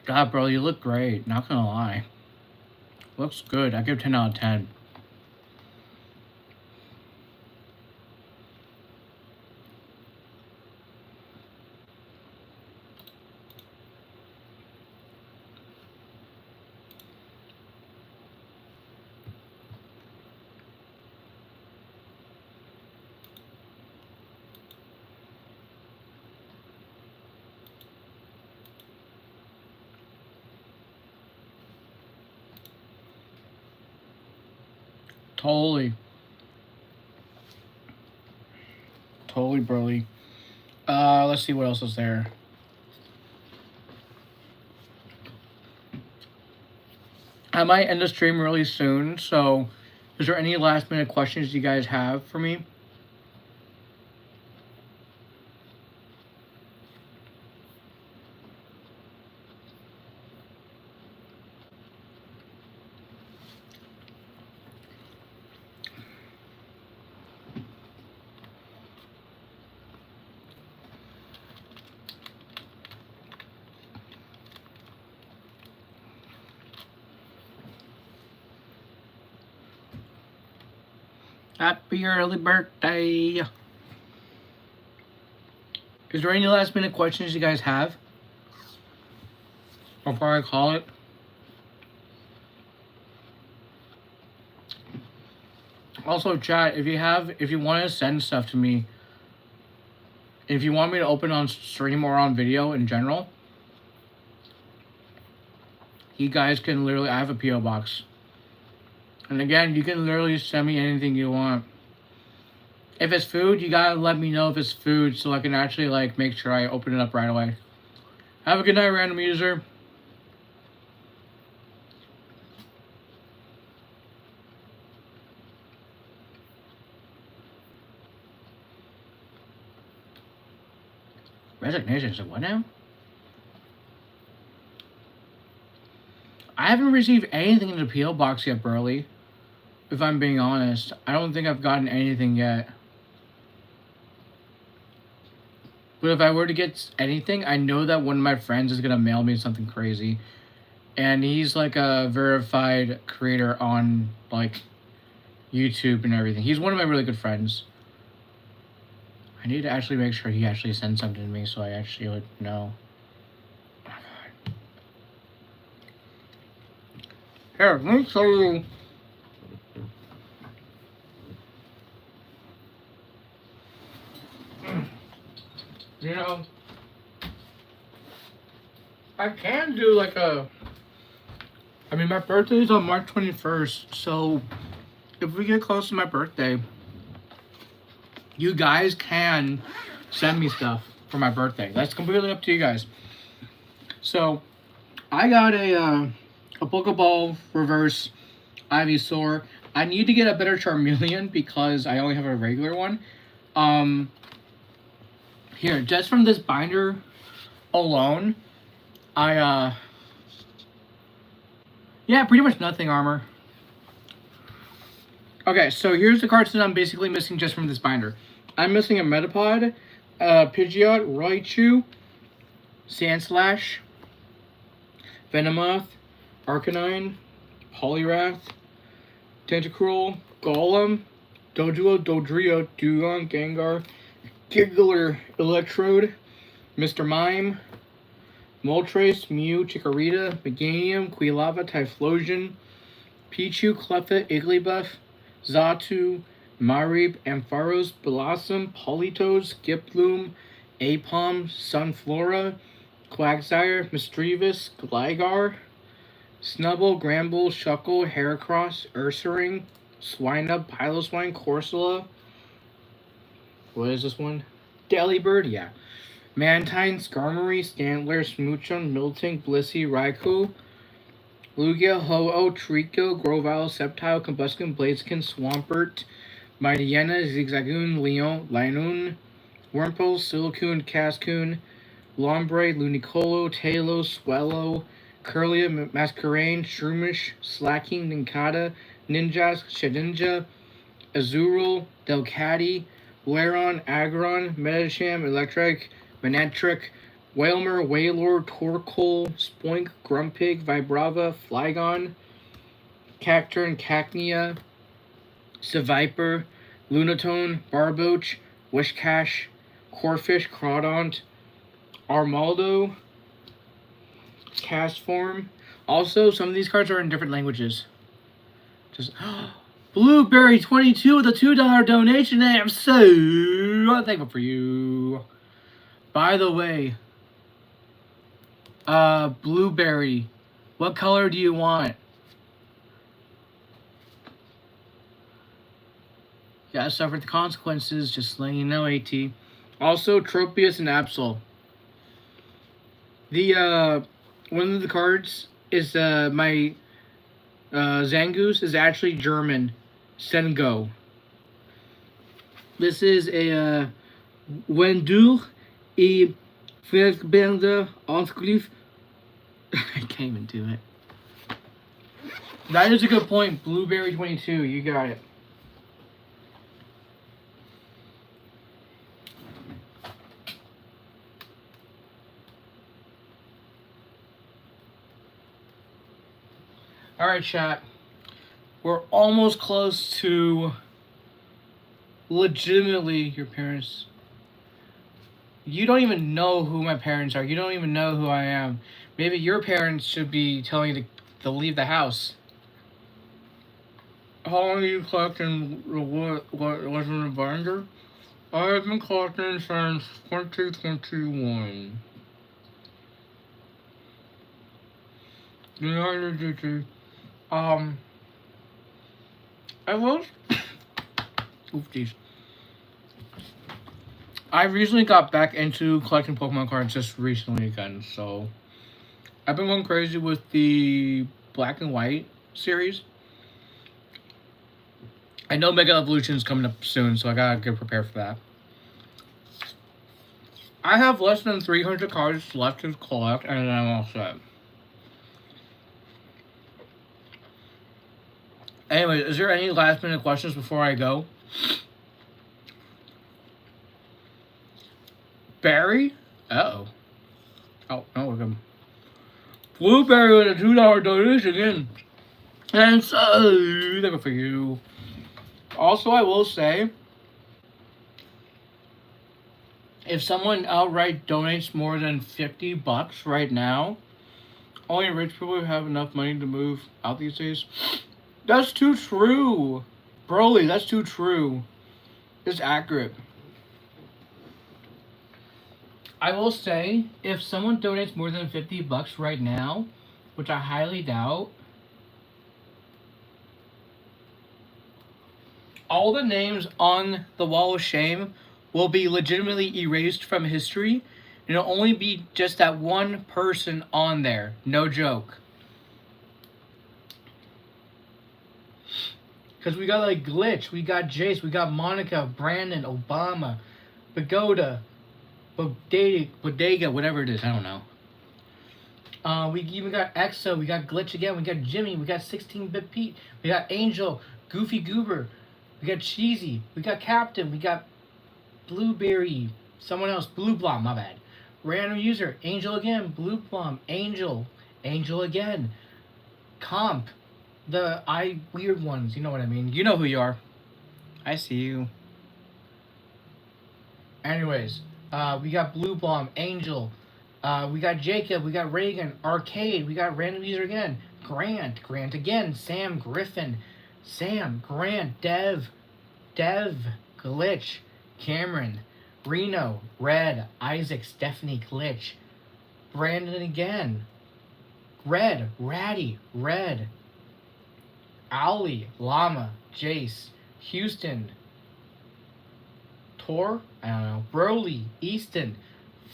God, bro, you look great. Not gonna lie. Looks good. I give 10 out of 10. Totally. Totally, Broly. Let's see what else is there. I might end the stream really soon, so is there any last minute questions you guys have for me? Happy early birthday. Is there any last minute questions you guys have before I call it? Also, chat, if you want to send stuff to me, if you want me to open on stream or on video in general, you guys can literally, I have a P.O. box. And again, you can literally send me anything you want. If it's food, you gotta let me know if it's food so I can actually like make sure I open it up right away. Have a good night, random user. Resignation, so what now? I haven't received anything in the P.O. box yet, Burley. If I'm being honest, I don't think I've gotten anything yet. But if I were to get anything, I know that one of my friends is gonna mail me something crazy. And he's like a verified creator on like YouTube and everything. He's one of my really good friends. I need to actually make sure he actually sends something to me so I actually would know. Oh, God. Here, let me show you. You know, I can do like a, I mean, my birthday is on March 21st, so if we get close to my birthday, you guys can send me stuff for my birthday. That's completely up to you guys. So, I got a Pokeball reverse Ivysaur. I need to get a better Charmeleon because I only have a regular one. Here, just from this binder alone, yeah, pretty much nothing armor. Okay, so here's the cards that I'm basically missing just from this binder. I'm missing a Metapod, Pidgeot, Raichu, Sandslash, Venomoth, Arcanine, Poliwrath, Tentacruel, Golem, Doduo, Dodrio, Dugong, Gengar, Giggler, Electrode, Mr. Mime, Moltres, Mew, Chikorita, Meganium, Quilava, Typhlosion, Pichu, Cleffa, Igglybuff, Xatu, Marib, Ampharos, Blossom, Politoed, Skiploom, Apom, Sunflora, Quagsire, Misdreavus, Gligar, Snubbull, Gramble, Shuckle, Heracross, Ursaring, Swinub, Piloswine, Corsola. What is this one? Delibird, yeah. Mantine, Skarmory, Stantler, Smoochum, Miltank, Blissey, Raikou, Lugia, Ho-Oh, Trico, Grovyle, Sceptile, Combuskin, Blaziken, Swampert, Mightyena, Zigzagoon, Linoon, Wurmple, Silcoon, Cascoon, Lombre, Lunicolo, Talos, Swellow, Curlia, Masquerain, Shroomish, Slacking, Nincada, Ninjas, Shedinja, Azurill, Delcatty, Laron, Aggron, Metacham, Electric, Manectric, Wailmer, Wailord, Torkoal, Spoink, Grumpig, Vibrava, Flygon, Cacturn, Cacnea, Seviper, Lunatone, Barboach, Wishcash, Corphish, Crawdont, Armaldo, Castform. Also, some of these cards are in different languages. Just Blueberry 22 with a $2 donation. I am so thankful for you. By the way, Blueberry, what color do you want? You gotta suffer the consequences, just letting you know, AT. Also, Tropius and Absol. The, one of the cards is, my, Zangoose is actually German. Sengo. This is a, Wenn du et Verbinder Ausgriff. I can't even do it. That is a good point. Blueberry 22. You got it. Alright, chat. We're almost close to legitimately your parents. You don't even know who my parents are. You don't even know who I am. Maybe your parents should be telling you to leave the house. How long are you collecting what's in the binder? I've been collecting since 2021. I will. Oof, jeez. I recently got back into collecting Pokemon cards just recently again, so I've been going crazy with the Black and White series. I know Mega Evolution is coming up soon, so I gotta get prepared for that. I have less than 300 cards left to collect, and then I'm all set. Anyway, is there any last minute questions before I go? Barry? Uh-oh. Oh, no, we're good. Blueberry with a $2 donation again. And so, thankful for you. Also, I will say, if someone outright donates more than $50 right now, only rich people have enough money to move out these days. That's too true. Broly, that's too true. It's accurate. I will say, if someone donates more than $50 right now, which I highly doubt, all the names on the Wall of Shame will be legitimately erased from history. And it'll only be just that one person on there. No joke. Because we got like Glitch, we got Jace, we got Monica, Brandon, Obama, Pagoda, Bodega, whatever it is, I don't know. We even got EXO, we got Glitch again, we got Jimmy, we got 16-Bit Pete, we got Angel, Goofy Goober, we got Cheesy, we got Captain, we got Blueberry, Someone else, Blue Blom, my bad. Random user, Angel again, Blue Blom, Angel, Angel again. Comp, the weird ones, you know what I mean. You know who you are. I see you. Anyways, we got Blue Blom, Angel, we got Jacob, we got Reagan, Arcade, we got random user again, Grant, Grant again, Sam, Griffin, Sam, Grant, Dev, Glitch, Cameron, Reno, Red, Isaac, Stephanie, Glitch, Brandon again, Red, Ratty, Red, Owly, Llama, Jace, Houston, Tor, I don't know, Broly, Easton,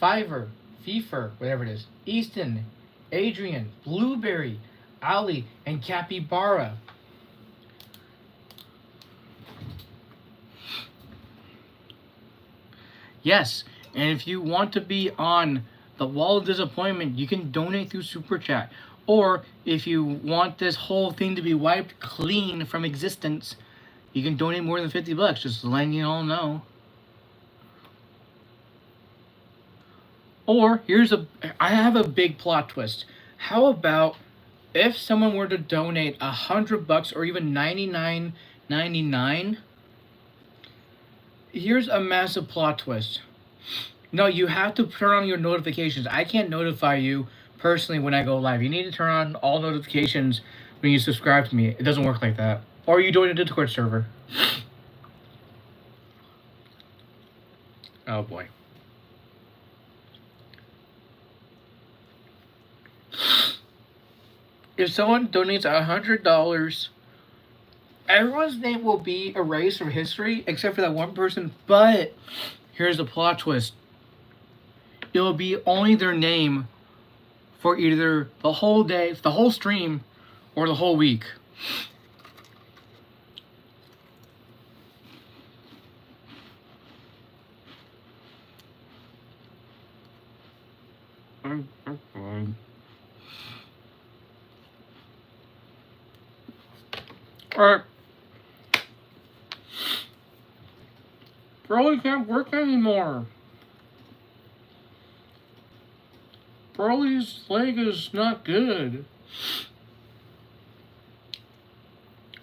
Fiverr, Fefer, whatever it is, Easton, Adrian, Blueberry, Ali, and Capybara. Yes, and if you want to be on the Wall of Disappointment, you can donate through Super Chat. Or if you want this whole thing to be wiped clean from existence, you can donate more than $50, just letting you all know. Or I have a big plot twist. How about if someone were to donate $100 or even $99.99? Here's a massive plot twist. No, you have to turn on your notifications. I can't notify you personally when I go live. You need to turn on all notifications when you subscribe to me. It doesn't work like that. Or you join a Discord server. Oh boy. If someone donates $100, everyone's name will be erased from history except for that one person. But here's the plot twist. It will be only their name for either the whole day, the whole stream, or the whole week. Alright. Broly can't work anymore. Broly's leg is not good.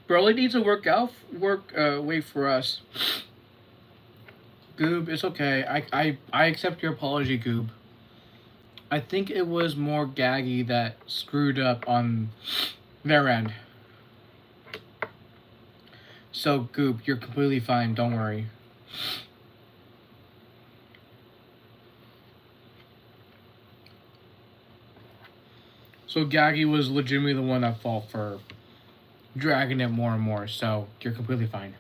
Broly needs to wait for us. Goob, it's okay. I accept your apology, Goob. I think it was more Gaggy that screwed up on their end. So, Goop, you're completely fine. Don't worry. So, Gaggy was legitimately the one at fault for dragging it more and more. So, you're completely fine.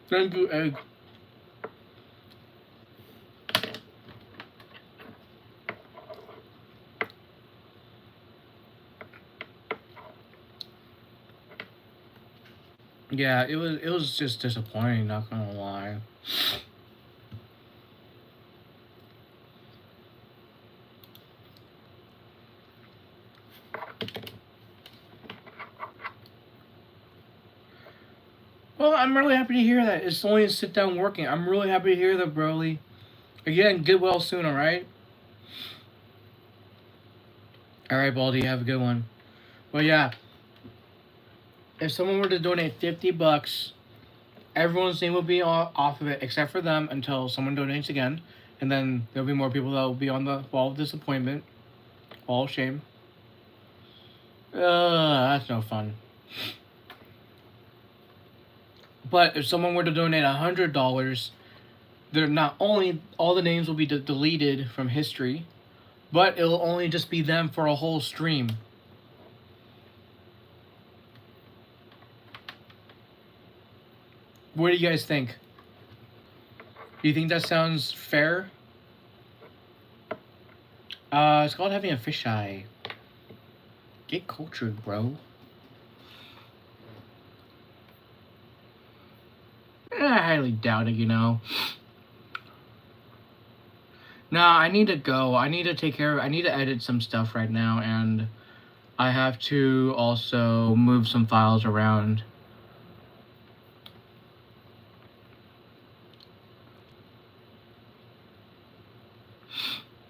Thank you, Egg. Yeah, it was just disappointing, not gonna lie. Well, I'm really happy to hear that. It's only a sit down working. I'm really happy to hear that, Broly. Again, get well soon, alright? Alright, Baldy, have a good one. Well, yeah. If someone were to donate $50, everyone's name will be off of it except for them until someone donates again. And then there'll be more people that will be on the Wall of Disappointment. Wall of Shame. That's no fun. But if someone were to donate $100, they're not only all the names will be deleted from history, but it'll only just be them for a whole stream. What do you guys think? Do you think that sounds fair? It's called having a fisheye. Get cultured, bro. I highly doubt it, you know. Nah, I need to go. I need to take care of... I need to edit some stuff right now, and I have to also move some files around.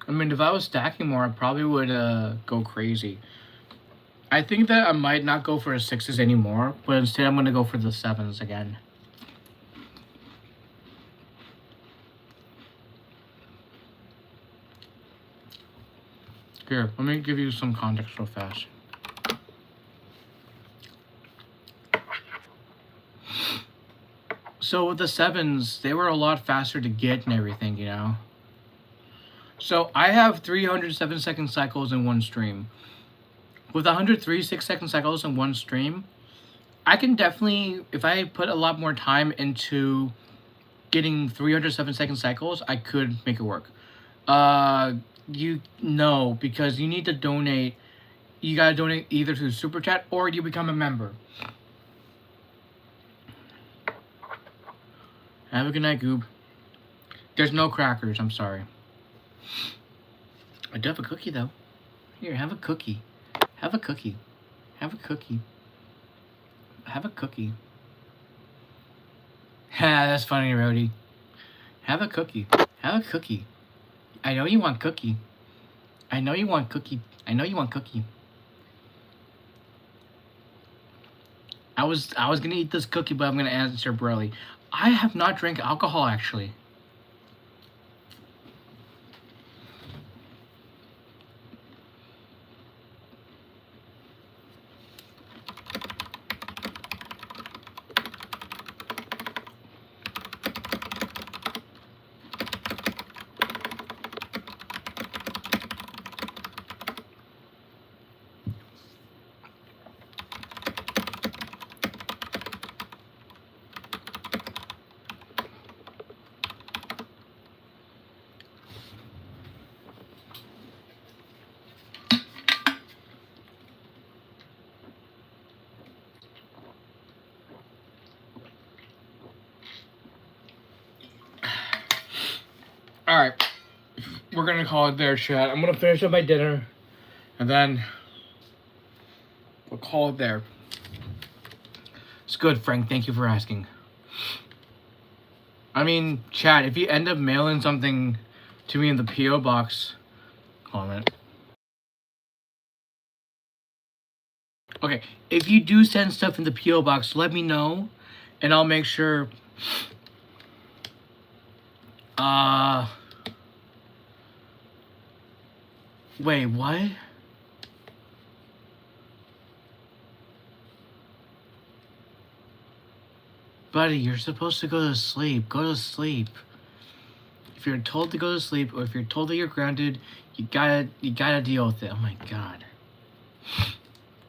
I mean, if I was stacking more, I probably would go crazy. I think that I might not go for the 6s anymore, but instead I'm going to go for the 7s again. Here, let me give you some context real fast. So with the 7s, they were a lot faster to get and everything, you know? So I have 307-second cycles in one stream. With 103 6-second cycles in one stream, I can definitely, if I put a lot more time into getting 307-second cycles, I could make it work. You know, because you need to donate. You gotta donate either through Super Chat or you become a member. Have a good night, Goob. There's no crackers, I'm sorry. I do have a cookie, though. Here, have a cookie. Have a cookie. Have a cookie. Have a cookie. Ha, that's funny, Rody. Have a cookie. Have a cookie. I know you want cookie. I know you want cookie. I know you want cookie. I was gonna eat this cookie, but I'm gonna answer Broly. I have not drank alcohol, actually. Alright, we're gonna call it there, chat. I'm gonna finish up my dinner, and then we'll call it there. It's good, Frank. Thank you for asking. I mean, chat, if you end up mailing something to me in the P.O. box, hold on a minute. Okay, if you do send stuff in the P.O. box, let me know, and I'll make sure... Wait, what? Buddy, you're supposed to go to sleep. Go to sleep. If you're told to go to sleep, or if you're told that you're grounded, you gotta deal with it. Oh my god.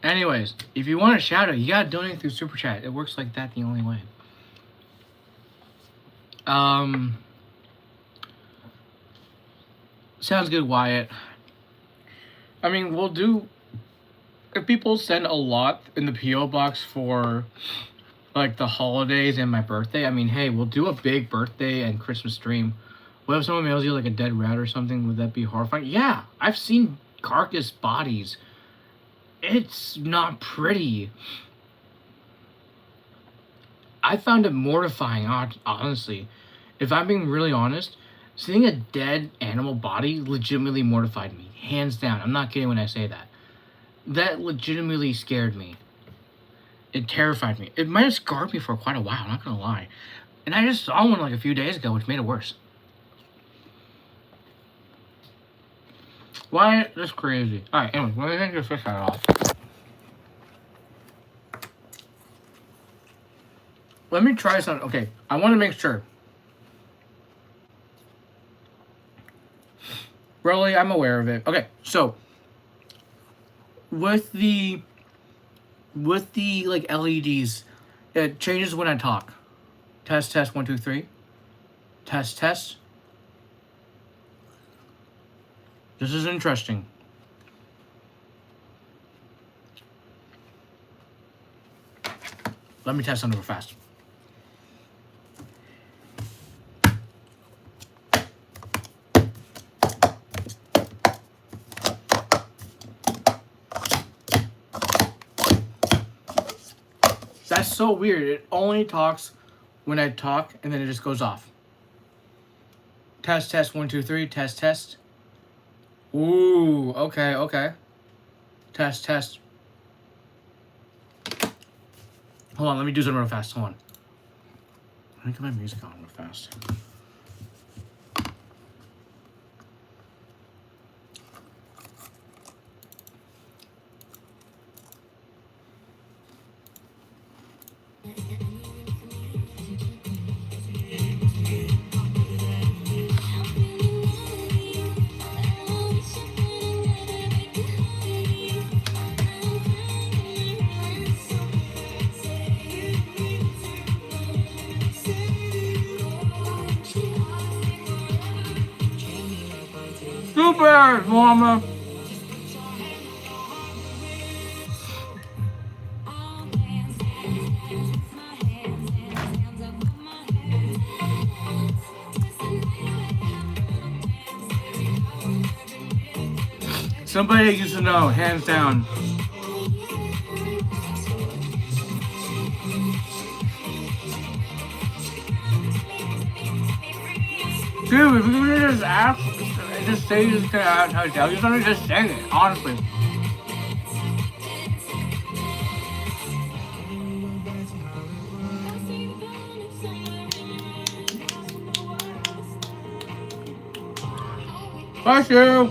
Anyways, if you want a shout out, you gotta donate through Super Chat. It works like that the only way. Sounds good, Wyatt. I mean, we'll do... If people send a lot in the P.O. box for, like, the holidays and my birthday, I mean, hey, we'll do a big birthday and Christmas stream. What if someone mails you, like, a dead rat or something? Would that be horrifying? Yeah, I've seen carcass bodies. It's not pretty. I found it mortifying, honestly. If I'm being really honest, seeing a dead animal body legitimately mortified me. Hands down. I'm not kidding when I say that. That legitimately scared me. It terrified me. It might have scarred me for quite a while, I'm not gonna lie. And I just saw one like a few days ago, which made it worse. Why? That's crazy. Alright, anyway, let me take this fish head off. Let me try something. Okay, I want to make sure. Really, I'm aware of it. Okay, so with the like LEDs, it changes when I talk. Test, test, 1, 2, 3. Test, test. This is interesting. Let me test something real fast. so weird. It only talks when I talk, and then it just goes off. Test, test, 1, 2, 3, test, test. Ooh, okay, okay. Test, test. Hold on, let me do something real fast. Hold on. Let me get my music on real fast. Super, mama. Somebody used to know, hands down. Dude, if you just ask, just say you're just gonna ask how to tell you something, just say it, honestly. Bless you.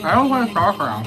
I don't want to talk around.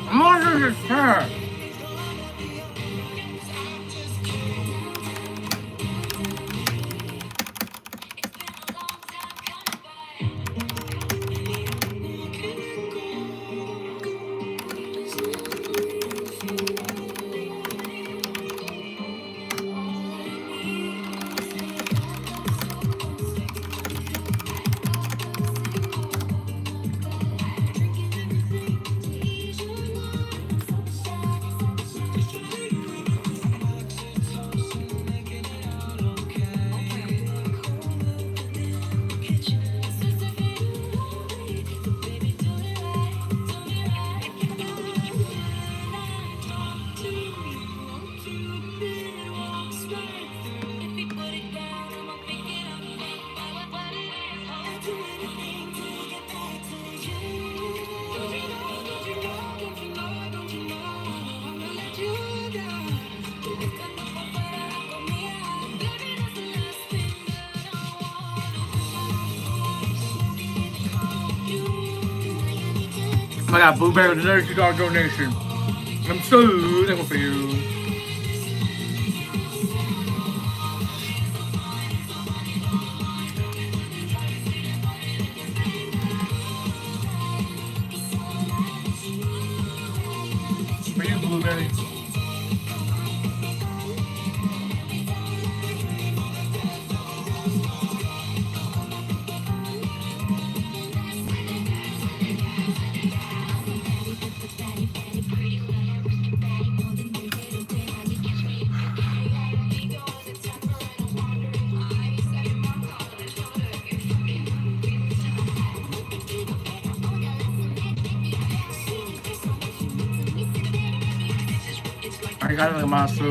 I'm not just sure. I got Blueberry with a $32 donation. I'm so thankful for you. For you, Blueberry. Arigatou gozaimasu.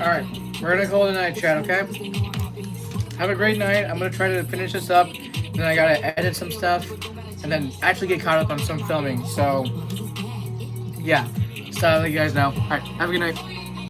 Alright, we're gonna call it a night, chat, okay? Have a great night. I'm gonna try to finish this up. Then I gotta edit some stuff. And then actually get caught up on some filming. So, yeah. So I'll let you guys know. Alright, have a good night.